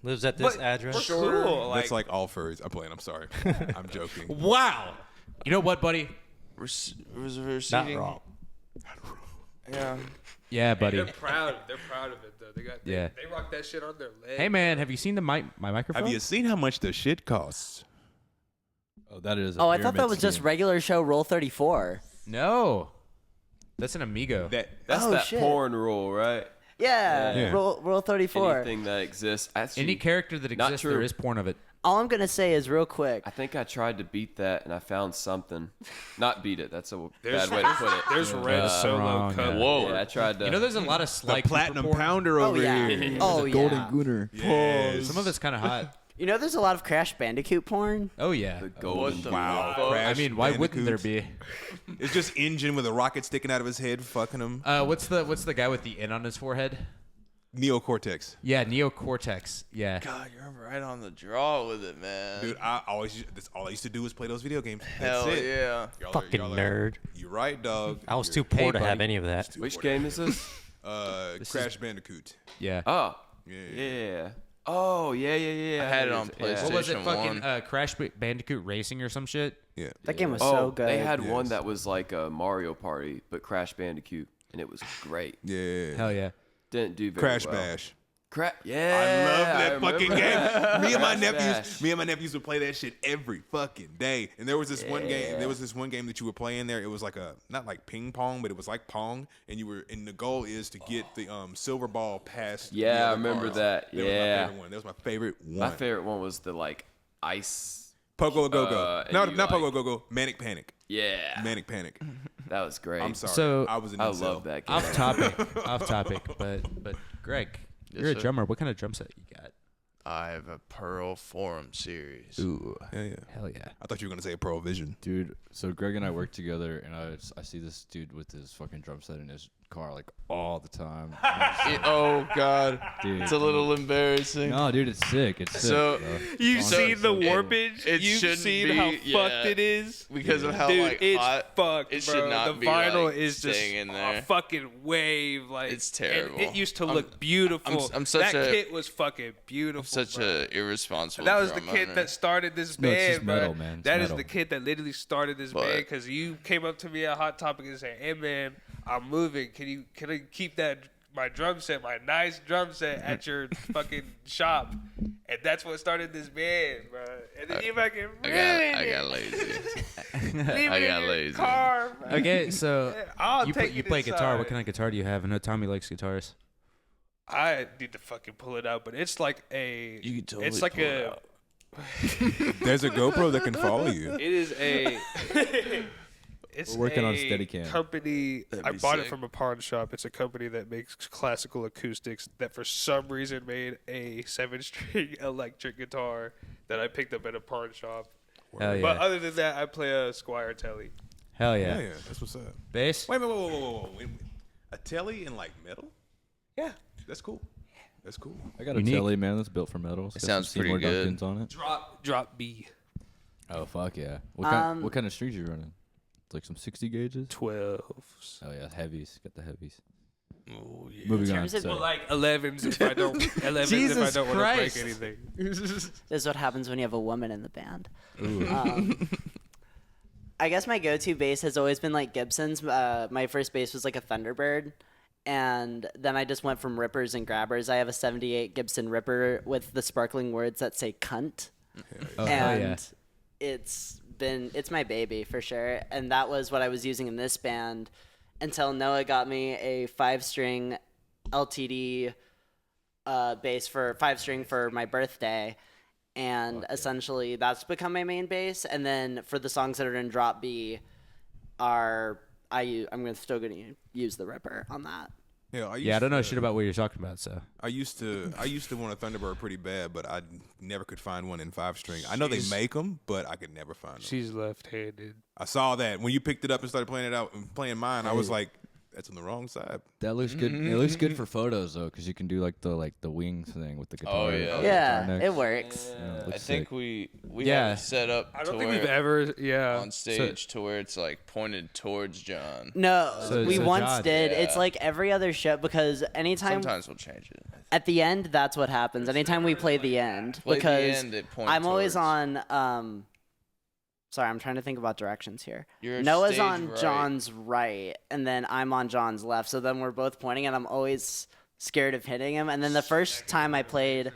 Lives at this address.
Cool.
That's like all furries. I'm playing. I'm sorry. I'm joking.
wow. You know what, buddy?
Reserve
Not
seating.
wrong.
Yeah.
Yeah, buddy.
They're proud. They're proud of it though.
Yeah.
They rock that shit on their leg.
Hey man, have you seen my microphone?
Have you seen how much the shit costs?
Oh, that is.
Oh, I thought that was just regular show Roll 34.
No. That's an Amigo.
That
That's
Oh,
that
shit.
porn rule, right?
Yeah,
Yeah.
Roll 34.
Anything that exists. Actually,
Any character that
Not
exists,
true.
there is porn of it.
All I'm gonna say is real quick.
I think I tried to beat that and I found something. Not beat it. That's a
There's-
bad way to put it.
There's Red Solo
wrong,
Cup.
yeah.
Whoa.
Yeah, I tried to.
You know, there's a lot of Sly Cooper
platinum
porn.
pounder
Oh
over
yeah.
here.
Oh
Golden
yeah.
Gooner.
Yes.
Some of it's kind of hot.
You know, there's a lot of Crash Bandicoot porn.
Oh yeah.
the golden.
the
Wow.
fuck?
I mean, why wouldn't there be?
It's just engine with a rocket sticking out of his head, fucking him.
What's the guy with the N on his forehead?
Neocortex.
Yeah, Neocortex. Yeah.
God, you're right on the draw with it, man.
Dude, that's all I used to do was play those video games.
Hell
That's it.
yeah.
Fucking nerd.
You're right, dog.
I was
You're-
too poor
Hey,
to have
buddy.
any of that.
Which game is this?
Crash Bandicoot.
Yeah.
Oh.
Yeah.
Yeah. Oh, yeah.
I had it on
Yeah.
PlayStation.
What was it? Fucking
1.
Crash Bandicoot Racing or some shit?
Yeah.
That game was
Oh,
so good.
they had one
Yes.
that was like a Mario Party, but Crash Bandicoot, and it was great.
Yeah.
Hell yeah.
Didn't do very
Crash
well.
Bash.
Yeah,
I love that
remember
fucking
that.
game. Me and my
Crash
nephews,
Bash.
would play that shit every fucking day. And there was this one game. There was this one game that you were playing there. It was like not like ping pong, but it was like pong. And the goal is to get the silver ball past. the
Yeah, I
other
remember
cards.
that.
That was my
Yeah.
favorite one. That was my favorite one.
My favorite one was the like ice.
Pogo Go Go.
and
No,
you,
not
like-
Pogo Go Go. Manic Panic.
Yeah,
Manic Panic.
that was great.
I'm sorry.
So-
I was an
I
incel.
love that game.
Off topic, but Greg, you're a
sir.
drummer. What kind of drum set you got?
I have a Pearl Forum series.
Ooh,
Yeah.
hell yeah.
I thought you were gonna say Pro Vision.
Dude, so Greg and I work together, and I see this dude with his fucking drum set in his car like all the time.
Oh God,
Dude,
it's a little embarrassing.
no, dude, it's sick. It's sick.
So-
bro.
You've
So-
seen the
it-
warpage.
it
You've
shouldn't
seen
be-
how
yeah.
fucked it is.
Because of how
Dude,
like
it's
hot
fucked,
it
bro.
should not
the
be,
vinyl
like,
is just
staying in
a
there.
fucking wave. Like
It's
and
terrible.
it used to
I'm-
look beautiful.
I'm such
that
a-
kit was fucking beautiful.
such
bro.
a irresponsible.
That was the
drum
kid
owner.
that started this
No, it's
band,
just
bro.
metal, man. It's
That is
metal.
the kid that literally started this
But-
band because you came up to me at Hot Topic and said, "Hey man, I'm moving. Can I keep my drum set, my nice drum set at your fucking shop?" And that's what started this band, bro. And then you fucking
I got lazy.
leave
I
it in
got
your
lazy.
car, bro.
Okay, so
I'll
you
take
you
it
play guitar. What
inside.
kind of guitar do you have? I know Tommy likes guitars.
I need to fucking pull it out, but it's like a.
You can totally
It's like
pull it
a.
out.
There's a GoPro that can follow you.
It is a. It's
We're working on
a
Steadicam.
company.
That'd
I
be
bought it
sick.
from a pawn shop. It's a company that makes classical acoustics that for some reason made a 7-string electric guitar that I picked up at a pawn shop.
Hell yeah.
But other than that, I play a Squire Telly.
Hell
Yeah,
yeah.
that's what's up.
Bass?
Wait, wait. A telly in like metal?
Yeah.
That's cool. That's cool.
I got a
Unique.
telly, man, that's built for metal.
It sounds pretty
Seymour
good.
Duncans on it.
Drop B.
Oh fuck yeah!
Um,
What kind of strings you running? It's like some 60 gauges.
12s.
Oh yeah, heavies. Got the heavies.
Oh yeah.
Moving
In
on.
terms of-
sorry.
Well, like 11s if I don't. 11s if I
Jesus
don't want to break
Christ.
anything.
This is what happens when you have a woman in the band. I guess my go-to bass has always been like Gibson's. My first bass was like a Thunderbird, and then I just went from rippers and grabbers. I have a '78 Gibson Ripper with the sparkling words that say "cunt,"
Oh, hell
and
yeah.
it's my baby for sure. And that was what I was using in this band until Noah got me a 5-string LTD bass for 5-string for my birthday. And essentially that's become my main bass. And then for the songs that are in drop B I'm still gonna use the Ripper on that.
Yeah,
Yeah, I don't know shit about what you're talking about, so.
I used to want a Thunderbird pretty bad, but I never could find one in 5-string. I know they make them, but I could never find them.
She's left-handed.
I saw that when you picked it up and started playing it out and playing mine. I was like, that's on the wrong side.
That looks good. It looks good for photos though, because you can do like the wings thing with the guitar.
Oh, yeah.
guitar
Yeah,
neck.
it works.
Yeah, it
I
looks
think
sick.
we
Yeah.
have it set up
I
to
don't think
where
we've ever. Yeah.
on stage to where it's like pointed towards John.
No,
So-
we
so
once
John-
did. It's
Yeah.
like every other show because anytime
Sometimes we'll change it.
at the end, that's what happens. Anytime we play the end,
Play the
because
end, it points
I'm always
towards-
on. Sorry, I'm trying to think about directions here.
You're
Noah's
stage
on
right.
John's right, and then I'm on John's left. So then we're both pointing, and I'm always scared of hitting him. And then the first time I played,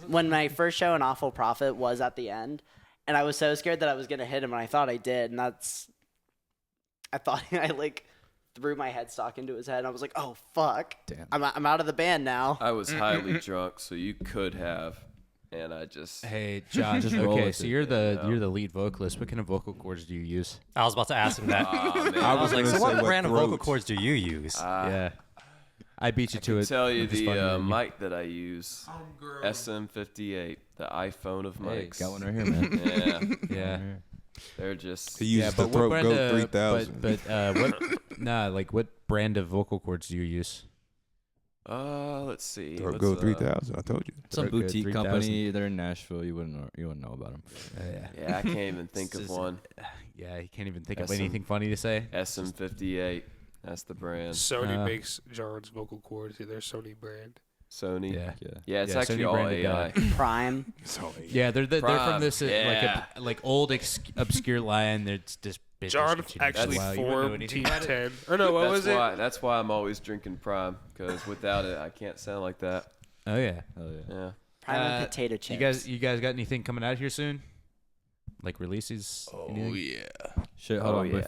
when my first show in Awful Prophet was at the end, and I was so scared that I was gonna hit him, and I thought I did, and I thought I like threw my headstock into his head, and I was like, oh fuck,
Damn.
I'm out of the band now.
I was highly drunk, so you could have, and I just.
Hey, John.
Just roll
Okay,
with
so
it.
you're the lead vocalist. What kind of vocal cords do you use?
I was about to ask him that.
Aw, man.
I was like,
gonna
so
say
what brand of vocal
throats.
cords do you use?
Yeah, I beat you to
I
it.
tell you
I'm just
the
fucking with you.
mic that I use, SM58, the iPhone of
Hey,
mics.
got one right here, man.
Yeah,
Yeah.
they're just.
He uses
Yeah,
the
but what
Throat
brand
Goat
of
3000.
what brand of vocal cords do you use?
Let's see.
Throat
what's,
Goat 3000. I told you.
Some
Throat Goat
boutique
3000.
company. They're in Nashville. You wouldn't know about them.
Yeah.
Yeah, I can't even think of
Just-
one.
Yeah, you can't even think of
SM.
anything funny to say.
SM58. That's the brand.
Sony
Uh,
makes John's vocal cords. They're Sony brand.
Sony.
Yeah.
Yeah, it's
Yeah,
actually
Sony
all
branded
AI.
Prime.
So,
Yeah, they're from
Prime,
this like old obscure line. That's just
John actually
wow, you wouldn't know
formed
anything
Team
about it?
10. Or no, what was it?
That's why I'm always drinking Prime, because without it, I can't sound like that.
Oh yeah.
Hell yeah.
Yeah.
Prime and potato chips.
You guys got anything coming out here soon? Like releases?
Oh
Anything?
yeah.
Shit, hold
Oh,
on.
yeah.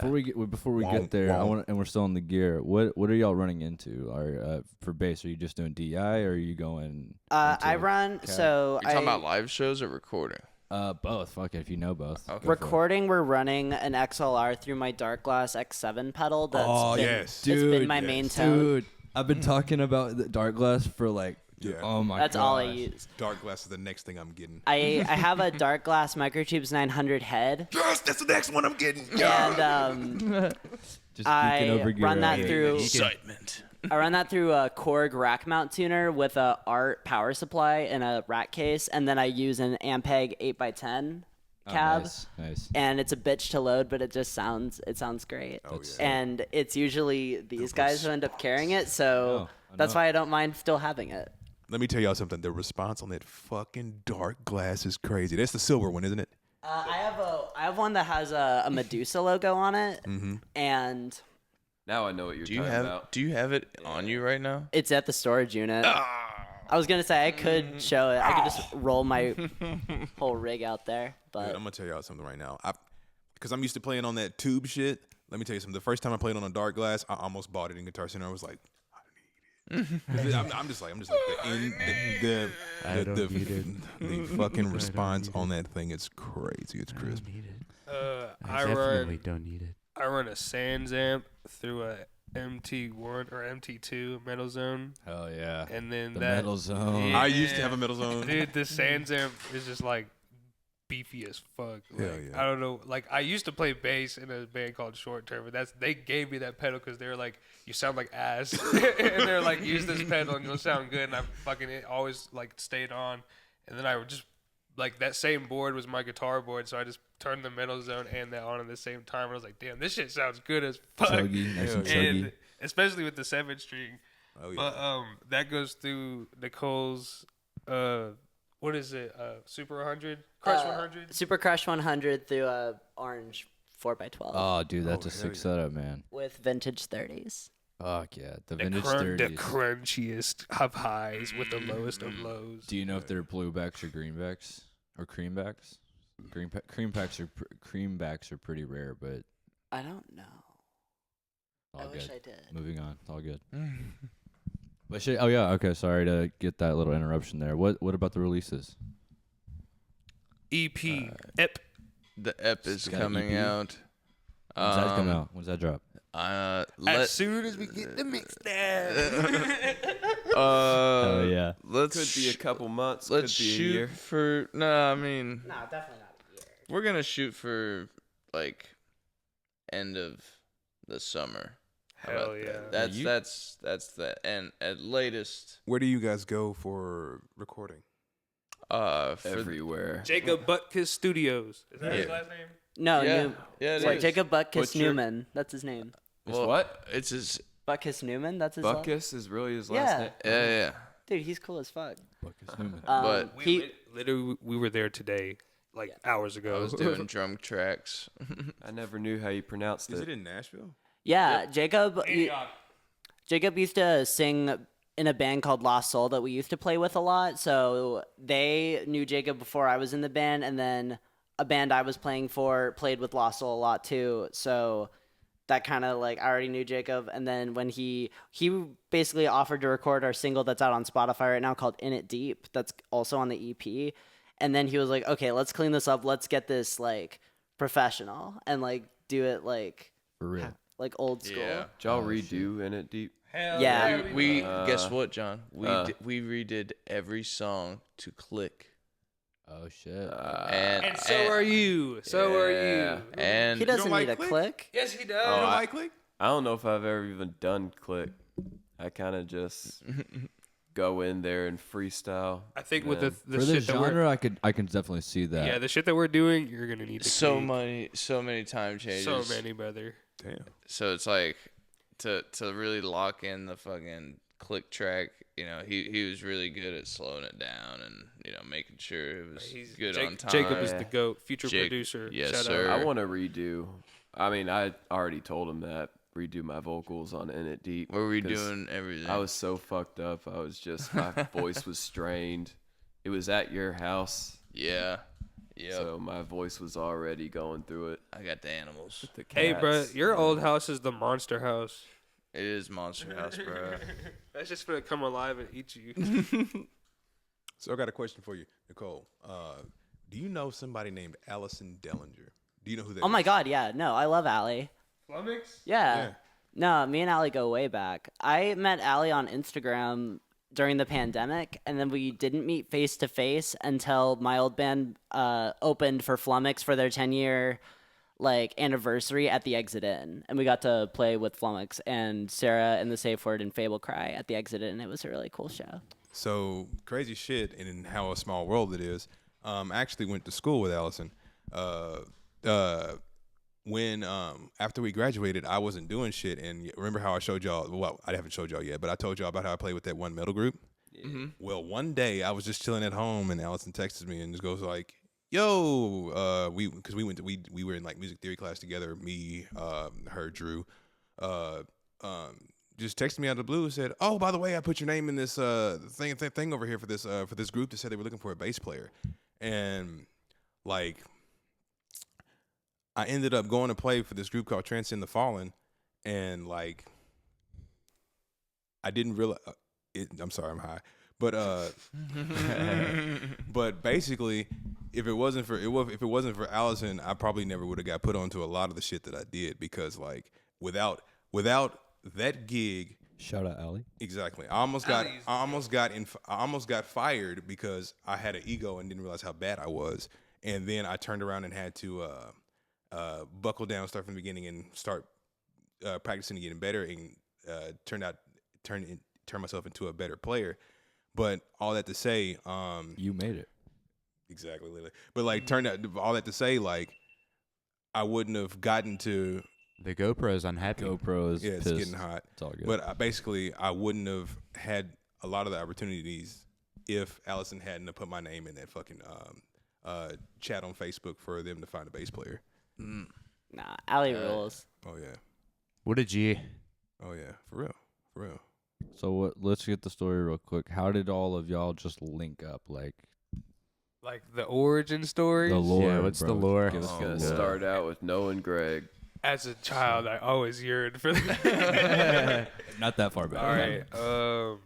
Before we get there, I want and we're still on the gear. What are y'all running into? For bass, are you just doing DI or are you going?
I
into
run.
cab?
So
You're talking
I
about live shows or recording?
Both. Fuck it, if you know both.
Okay.
Go for it.
recording. We're running an XLR through my Dark Glass X7 pedal. That's
Oh,
been,
yes.
it's been my main tone.
Dude, I've been talking about the dark glass for like.
Yeah.
Oh my.
That's all I
gosh.
use.
Dark glass is the next thing I'm getting.
I have a Dark Glass Microtubes 900 head,
Yes, that's the next one I'm getting.
and
Just
I
geeking over gear
run that
out here.
through.
Excitement.
I run that through a Korg rack mount tuner with a ART power supply and a rack case, and then I use an Ampeg 8x10
Oh,
cab.
Nice.
And it's a bitch to load, but it sounds great.
Oh, yeah.
And it's usually these guys who end up carrying it, so
I
that's
know.
why I don't mind still having it.
Let me tell y'all something. The response on that fucking dark glass is crazy. That's the silver one, isn't it?
I have one that has a Medusa logo on it, and
Now I know what you're
Do you
talking
have
about.
Do you have it on you right now?
it's at the storage unit. I was gonna say I could show it. I could just roll my whole rig out there,
Dude,
but
I'm gonna tell y'all something right now. Because I'm used to playing on that tube shit. Let me tell you something. The first time I played on a dark glass, I almost bought it in Guitar Center. I was like, I need it. 'Cause I'm just like the fucking response on that thing is crazy. It's crisp.
I
definitely
run
don't need it.
I run a Sans amp through a MT1 or MT2 Metal Zone,
Hell yeah.
and then
The
that
metal zone.
Yeah.
I used to have a metal zone.
dude, the Sans amp is just like beefy as fuck. Like,
Hell yeah.
I don't know. Like I used to play bass in a band called Short Term, but they gave me that pedal because they were like, you sound like ass, and they're like, use this pedal and you'll sound good. And I fucking always like stayed on, and then I would just like that same board was my guitar board, so I just turned the Metal Zone and that on at the same time. And I was like, damn, this shit sounds good as fuck.
Chuggy, nice and chuggy.
And especially with the 7-string.
Oh yeah.
But that goes through Nicole's what is it? Super 100? Crush 100?
Super Crush 100 through a orange 4x12
Oh, dude, that's a
hell
sick
yeah.
setup, man.
with vintage 30s.
Fuck yeah, the
The,
vintage
the
30s.
crunchiest of highs with the lowest of lows.
Do you know if they're bluebacks or greenbacks or creambacks? Creambacks are pretty rare, but
I don't know.
all
I
good.
wish I did.
Moving on, it's all good. But shit, oh yeah, okay. Sorry to get that little interruption there. What about the releases?
EP. EP.
The EP is
got an
coming
EP?
out.
When's that come out? When's that drop?
As soon as we get the mix down.
Oh yeah.
Let's
Could be a couple months.
let's
could be a
shoot
year.
for. No, I mean
No, definitely not a year.
we're gonna shoot for like end of the summer. How
Hell
about
yeah.
that?
you-
That's the and at latest.
Where do you guys go for recording?
For
Everywhere.
Jacob Butkus Studios. Is that his
Yeah.
last name?
No,
yeah,
New,
yeah, it
sorry,
is.
Jacob Butkus
Butcher.
Newman. That's his name.
It's what?
It's his.
Butkus Newman. That's his.
Buckus is really his last
Yeah.
name.
Yeah.
Dude, he's cool as fuck.
Newman.
But
Literally, we were there today, like hours ago.
I was doing drum tracks.
I never knew how you pronounced
Is
it.
it in Nashville?
Yeah, Jacob.
Antioch.
Jacob used to sing in a band called Lost Soul that we used to play with a lot. So they knew Jacob before I was in the band, and then a band I was playing for played with Lost Soul a lot too. So that kind of like I already knew Jacob. And then when he basically offered to record our single that's out on Spotify right now called In It Deep, that's also on the EP. And then he was like, okay, let's clean this up. Let's get this like professional and like do it like
For real.
like old school.
Yeah.
Did y'all redo In It Deep?
Hell
Yeah.
We guess what, John? We
uh,
we redid every song to click.
Oh shit.
And so are you. So are you.
And
He doesn't
like
need a
Click?
click.
Yes, he does.
You don't
I-
like Click?
I don't know if I've ever even done click. I kind of just go in there and freestyle.
I think with the
For the
shit that we're
genre, I can definitely see that.
yeah, the shit that we're doing, you're gonna need to
so
click.
many time changes.
So many, brother.
Damn.
So it's like to really lock in the fucking click track. You know, he was really good at slowing it down and, you know, making sure it was good on time.
Jacob is
Yeah.
the GOAT, future
Jake-
producer.
yes,
Shout
sir.
out.
I want to redo. I mean, I already told him that. Redo my vocals on In It Deep.
Where we
'cause
doing everything?
I was so fucked up. I was just, my voice was strained. It was at your house.
Yeah. Yep.
So my voice was already going through it.
I got the animals.
The
Hey, bro,
cats,
your
you know.
old house is the monster house.
It is Monster House, bro.
That's just gonna come alive and eat you.
So I got a question for you, Nicole. Do you know somebody named Allison Dellinger? Do you know who that is?
Oh my God, yeah. No, I love Allie.
Flummox?
Yeah.
Yeah.
No, me and Allie go way back. I met Allie on Instagram during the pandemic, and then we didn't meet face to face until my old band opened for Flummox for their 10-year anniversary at the Exit Inn, and we got to play with Flummox and Sarah and the Safe Word and Fable Cry at the Exit Inn. It was a really cool show.
So crazy shit, and in how a small world it is. I actually went to school with Allison. When after we graduated, I wasn't doing shit, and remember how I showed y'all? Well, I haven't showed y'all yet, but I told y'all about how I played with that one metal group.
Mm-hmm.
Well, one day I was just chilling at home, and Allison texted me and just goes like, "Yo, we were in like music theory class together. Me, her, Drew, just texted me out of the blue and said, "Oh, by the way, I put your name in this thing over here for this group that said they were looking for a bass player," and like I ended up going to play for this group called Transcend the Fallen, and like I didn't realize. I'm sorry, I'm high, but but basically, if it wasn't for Allison, I probably never would have got put onto a lot of the shit that I did, because like without that gig.
Shout out Allie.
Exactly. I almost got fired because I had an ego and didn't realize how bad I was, and then I turned around and had to buckle down, start from the beginning, and start practicing and getting better, and turn myself into a better player. But all that to say,
You made it.
exactly, Lily. But like, turned out all that to say, like, I wouldn't have gotten to.
The GoPro's unhappy.
GoPro is
Yeah, it's
pissed.
getting hot.
It's all good.
But basically, I wouldn't have had a lot of the opportunities if Allison hadn't have put my name in that fucking chat on Facebook for them to find a bass player.
Nah, Allie rules.
Oh yeah,
What a G.
oh yeah, for real.
So let's get the story real quick. How did all of y'all just link up? Like
Like the origin stories.
the lore.
Yeah, what's the
bro.
lore?
Give us
It's
the
gonna
lore.
start out with Noah and Greg.
As a child, I always yearned for that.
Not that far back.
All right.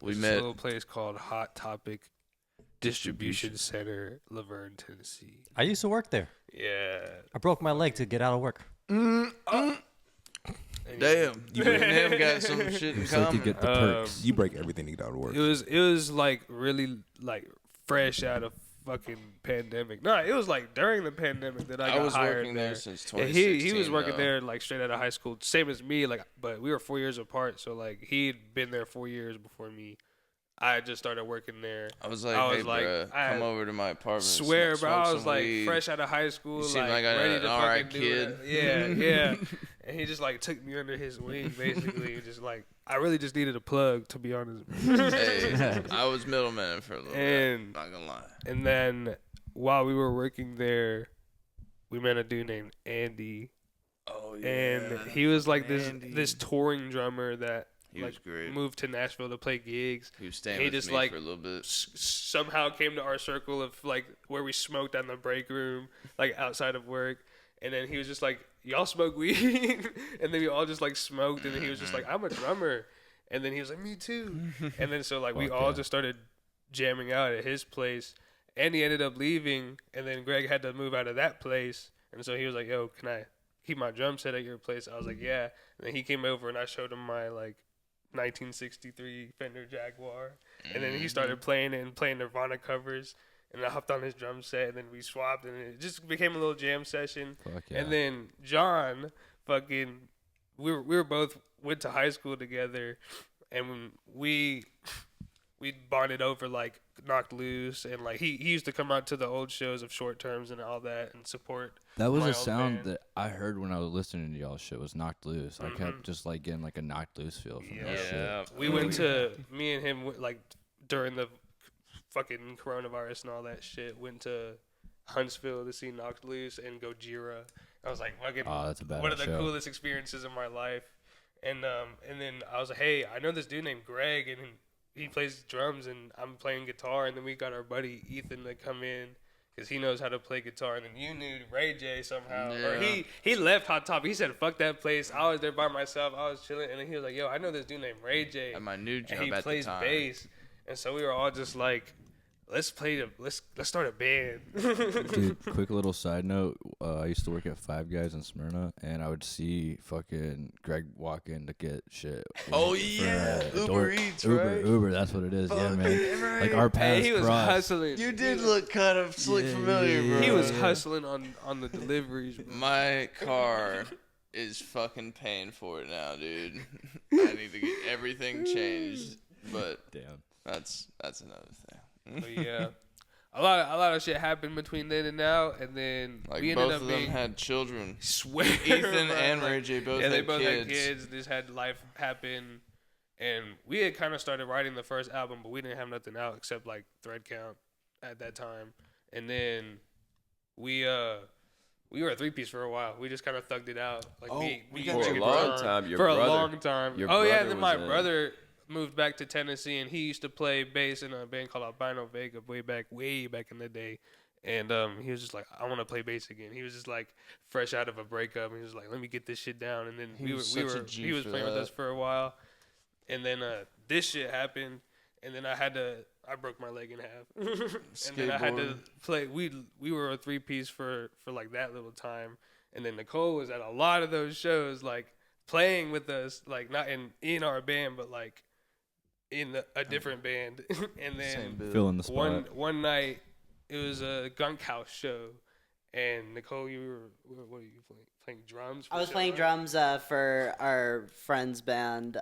We
there's
met-
a little place called Hot Topic Distribution Center, Laverne, Tennessee.
I used to work there.
Yeah.
I broke my leg to get out of work.
Damn, you and him got some shit in
So you
common.
could get the perks.
You break everything to get out of work.
It was like really like fresh out of fucking pandemic. No, it was like during the pandemic that I got
was
hired
working there since
Yeah,
2016.
he was working
though.
there like straight out of high school, same as me. Like, but we were 4 years apart, so like he'd been there 4 years before me. I had just started working there.
I was like,
I
hey,
was like,
bro,
I
come over to my apartment.
Swear,
smoke
bro, I
some
was like
weed.
fresh out of high school,
You seem like
ready
an
to
alright
fucking do
kid.
it. Yeah, yeah. And he just like took me under his wing, basically. And just like I really just needed a plug, to be honest.
Hey, I was middleman for a little
And-
bit. Not gonna lie.
And then while we were working there, we met a dude named Andy,
Oh
and he was like this touring drummer that
He
like
was great.
moved to Nashville to play gigs.
He was staying
he
with
just,
me
like,
for a little bit.
Somehow came to our circle of like where we smoked on the break room, like outside of work. And then he was just like, "Y'all smoke weed?" And then we all just like smoked. And then he was just like, "I'm a drummer." And then he was like, "Me too." And then so like we all just started jamming out at his place. And he ended up leaving. And then Greg had to move out of that place. And so he was like, "Yo, can I keep my drum set at your place?" I was like, "Yeah." And then he came over and I showed him my like 1963 Fender Jaguar. And then he started playing it and playing Nirvana covers. And I hopped on his drum set, and then we swapped, and it just became a little jam session.
Fuck yeah.
And then John, fucking, we were both went to high school together, and when we we bonded over like Knocked Loose, and like he used to come out to the old shows of Short Terms and all that and support.
That was
my
a
old
sound
band.
that I heard when I was listening to y'all shit was Knocked Loose. I kept just like getting like a Knocked Loose feel from that shit.
Yeah.
We went to me and him like during the fucking coronavirus and all that shit. Went to Huntsville to see Knocked Loose and Gojira. I was like, fucking,
Oh, that's a badass
one of the
show.
coolest experiences of my life. And then I was like, hey, I know this dude named Greg, and he plays drums, and I'm playing guitar. And then we got our buddy Ethan to come in because he knows how to play guitar. And then you knew Ray J somehow, or he left Hot Topic. He said, fuck that place. I was there by myself. I was chilling, and then he was like, yo, I know this dude named Ray J.
At my new
and
job
he
at
plays
the time.
bass. And so we were all just like, let's start a band.
Dude, quick little side note. I used to work at Five Guys in Smyrna, and I would see fucking Greg walk in to get shit.
Oh,
for,
yeah. Uber
door-
Eats,
Uber,
right?
Uber, that's what it is. Yeah, man.
right.
Like our paths
He was
crossed.
hustling.
You did look kind of slick familiar, bro.
He was hustling on the deliveries. Bro.
My car is fucking paying for it now, dude. I need to get everything changed, but
Damn.
that's another thing.
But yeah, a lot of shit happened between then and now, and then
Like
we ended
both
up
of them
being
had children.
swear.
Ethan
bro,
and
like,
Ray J both
yeah, they
had
both
kids.
had kids. Just had life happen, and we had kind of started writing the first album, but we didn't have nothing out except like Thread Count at that time, and then we were a 3-piece for a while. We just kind of thugged it out. Like
we got
For a
your
long
brother.
time, your
for
brother.
a long time.
Your
Oh yeah,
brother
and then
was
my
in-
brother moved back to Tennessee, and he used to play bass in a band called Albino Vega way back in the day. And he was just like, I want to play bass again. He was just like fresh out of a breakup. He was like, let me get this shit down. And then
He
he
was
was
such a G
he was
for
playing with
that.
us for a while, and then this shit happened, and then I broke my leg in half, and then I had to
Skateboarding.
play. We were a 3-piece for like that little time, and then Nicole was at a lot of those shows, like playing with us, like not in our band, but like in a different band. And
Same
then
bill.
Fill in the spot.
one night it was a Gunk House show, and Nicole, what are you playing drums? for
I was
the
playing
show,
drums for our friend's band.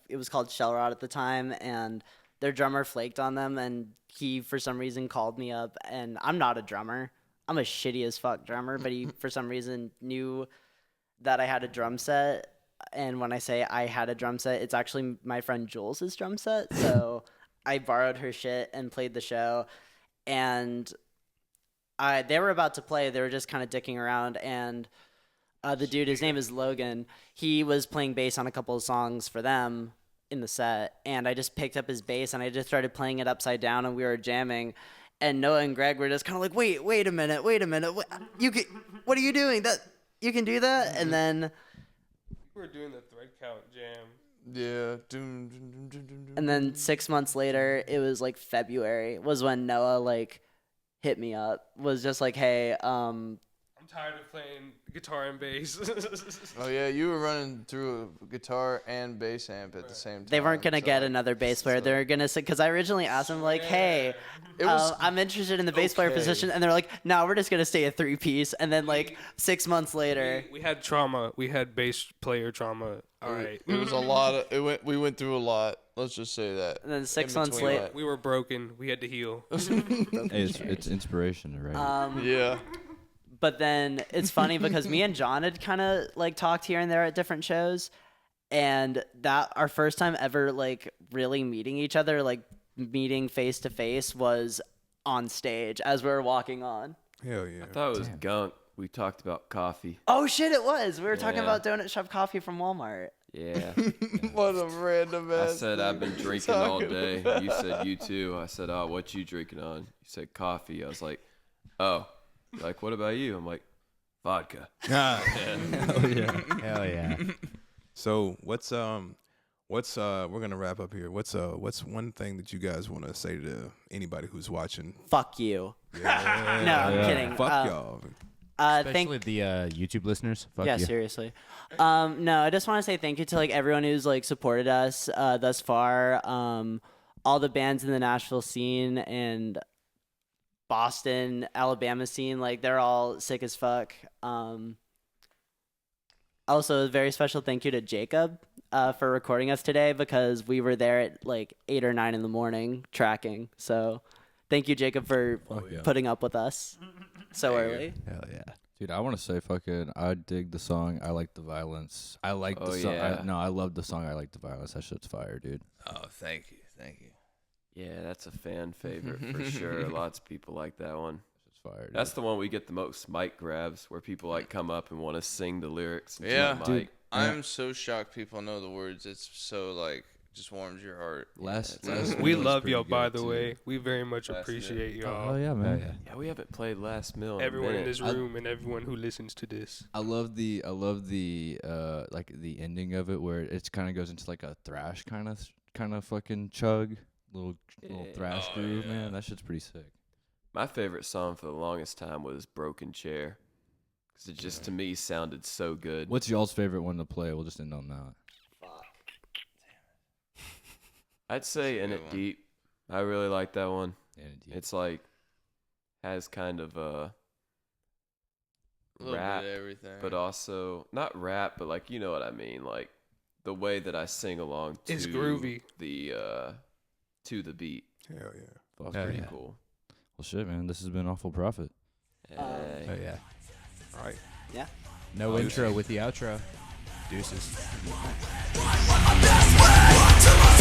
It was called Shell Rod at the time, and their drummer flaked on them, and he, for some reason, called me up. And I'm not a drummer. I'm a shitty as fuck drummer, but he, for some reason, knew that I had a drum set. And when I say I had a drum set, it's actually my friend Jules' drum set. So I borrowed her shit and played the show. And they were about to play. They were just kind of dicking around, and the dude, his name is Logan. He was playing bass on a couple of songs for them in the set, and I just picked up his bass and I just started playing it upside down, and we were jamming. And Noah and Greg were just kind of like, wait a minute, what are you doing? That you can do that? And then
We were doing the Thread Count jam.
Yeah.
6 months later, it was like February, was when Noah like hit me up, was just like, hey,
I'm tired of playing guitar and bass.
Oh yeah, you were running through a guitar and bass amp at the same time.
they weren't gonna
so
get
I-
another bass player. They were gonna say, because I originally asked them like, hey,
It was
I'm interested in the bass player
okay.
position, and they're like, no, we're just gonna stay a 3-piece. And then like 6 months later,
we had trauma. We had bass player trauma. All right.
It was a lot of we went through a lot. Let's just say that.
and then 6
In
months
between
later,
that.
We were broken. We had to heal.
Hey, it's inspiration, right?
Yeah.
but then it's funny because me and John had kind of like talked here and there at different shows, and that our first time ever like really meeting each other, like meeting face to face, was on stage as we were walking on.
Hell yeah.
I thought it was Gunk. We talked about coffee.
Oh shit, it was. We were talking
Yeah.
about donut shop coffee from Walmart.
Yeah.
What a random
I
ass.
said I've been
thing to
drinking all
talk
day.
about.
You said you too. I said, oh, what you drinking on? You said coffee. I was like, oh. You're like, what about you? I'm like, vodka.
Hell yeah.
So what's we're gonna wrap up here. What's one thing that you guys want to say to anybody who's watching?
Fuck you.
Yeah.
No, I'm kidding.
Fuck y'all.
Especially the YouTube listeners. Fuck
yeah,
you.
seriously. No, I just want to say thank you to like everyone who's like supported us thus far. All the bands in the Nashville scene and Boston, Alabama scene, like they're all sick as fuck. Also, a very special thank you to Jacob for recording us today because we were there at like 8 or 9 in the morning tracking. So thank you, Jacob, for putting up with us so early.
Hell yeah.
Dude, I want to say I dig the song. I like the violence. I like the song.
Yeah.
I love the song. I like the violence. That shit's fire, dude.
Oh, thank you. Thank you.
Yeah, that's a fan favorite for sure. Lots of people like that one.
It's fire, dude.
That's the one we get the most mic grabs, where people like come up and want to sing the lyrics. Into
Yeah.
the
Dude,
mic.
I'm so shocked people know the words. It's so like just warms your heart.
last
We
Meal was
love
pretty
y'all, by
good,
the
too.
way. We very much
Last
appreciate
Meal.
y'all.
Oh yeah, man.
Yeah, we haven't played Last Meal. In a
Everyone in
minute.
this room and everyone who listens to this.
I love the like the ending of it where it kind of goes into like a thrash kind of fucking chug, little thrash
Oh,
groove,
yeah.
man. That shit's pretty sick.
My favorite song for the longest time was Broken Chair, because it just to me sounded so good.
What's y'all's favorite one to play? We'll just end on that.
I'd say In
good
It
one.
Deep. I really like that one.
And
It's like has kind of a
little
rap,
bit of everything.
but also not rap, but like you know what I mean, like the way that I sing along to
It's groovy.
To the beat.
Hell yeah.
It's
Hell
pretty
yeah.
cool.
well, shit, man. This has been Awful Prophet.
Hey.
Oh yeah.
All right.
Yeah.
No intro with the outro. Deuces.
To my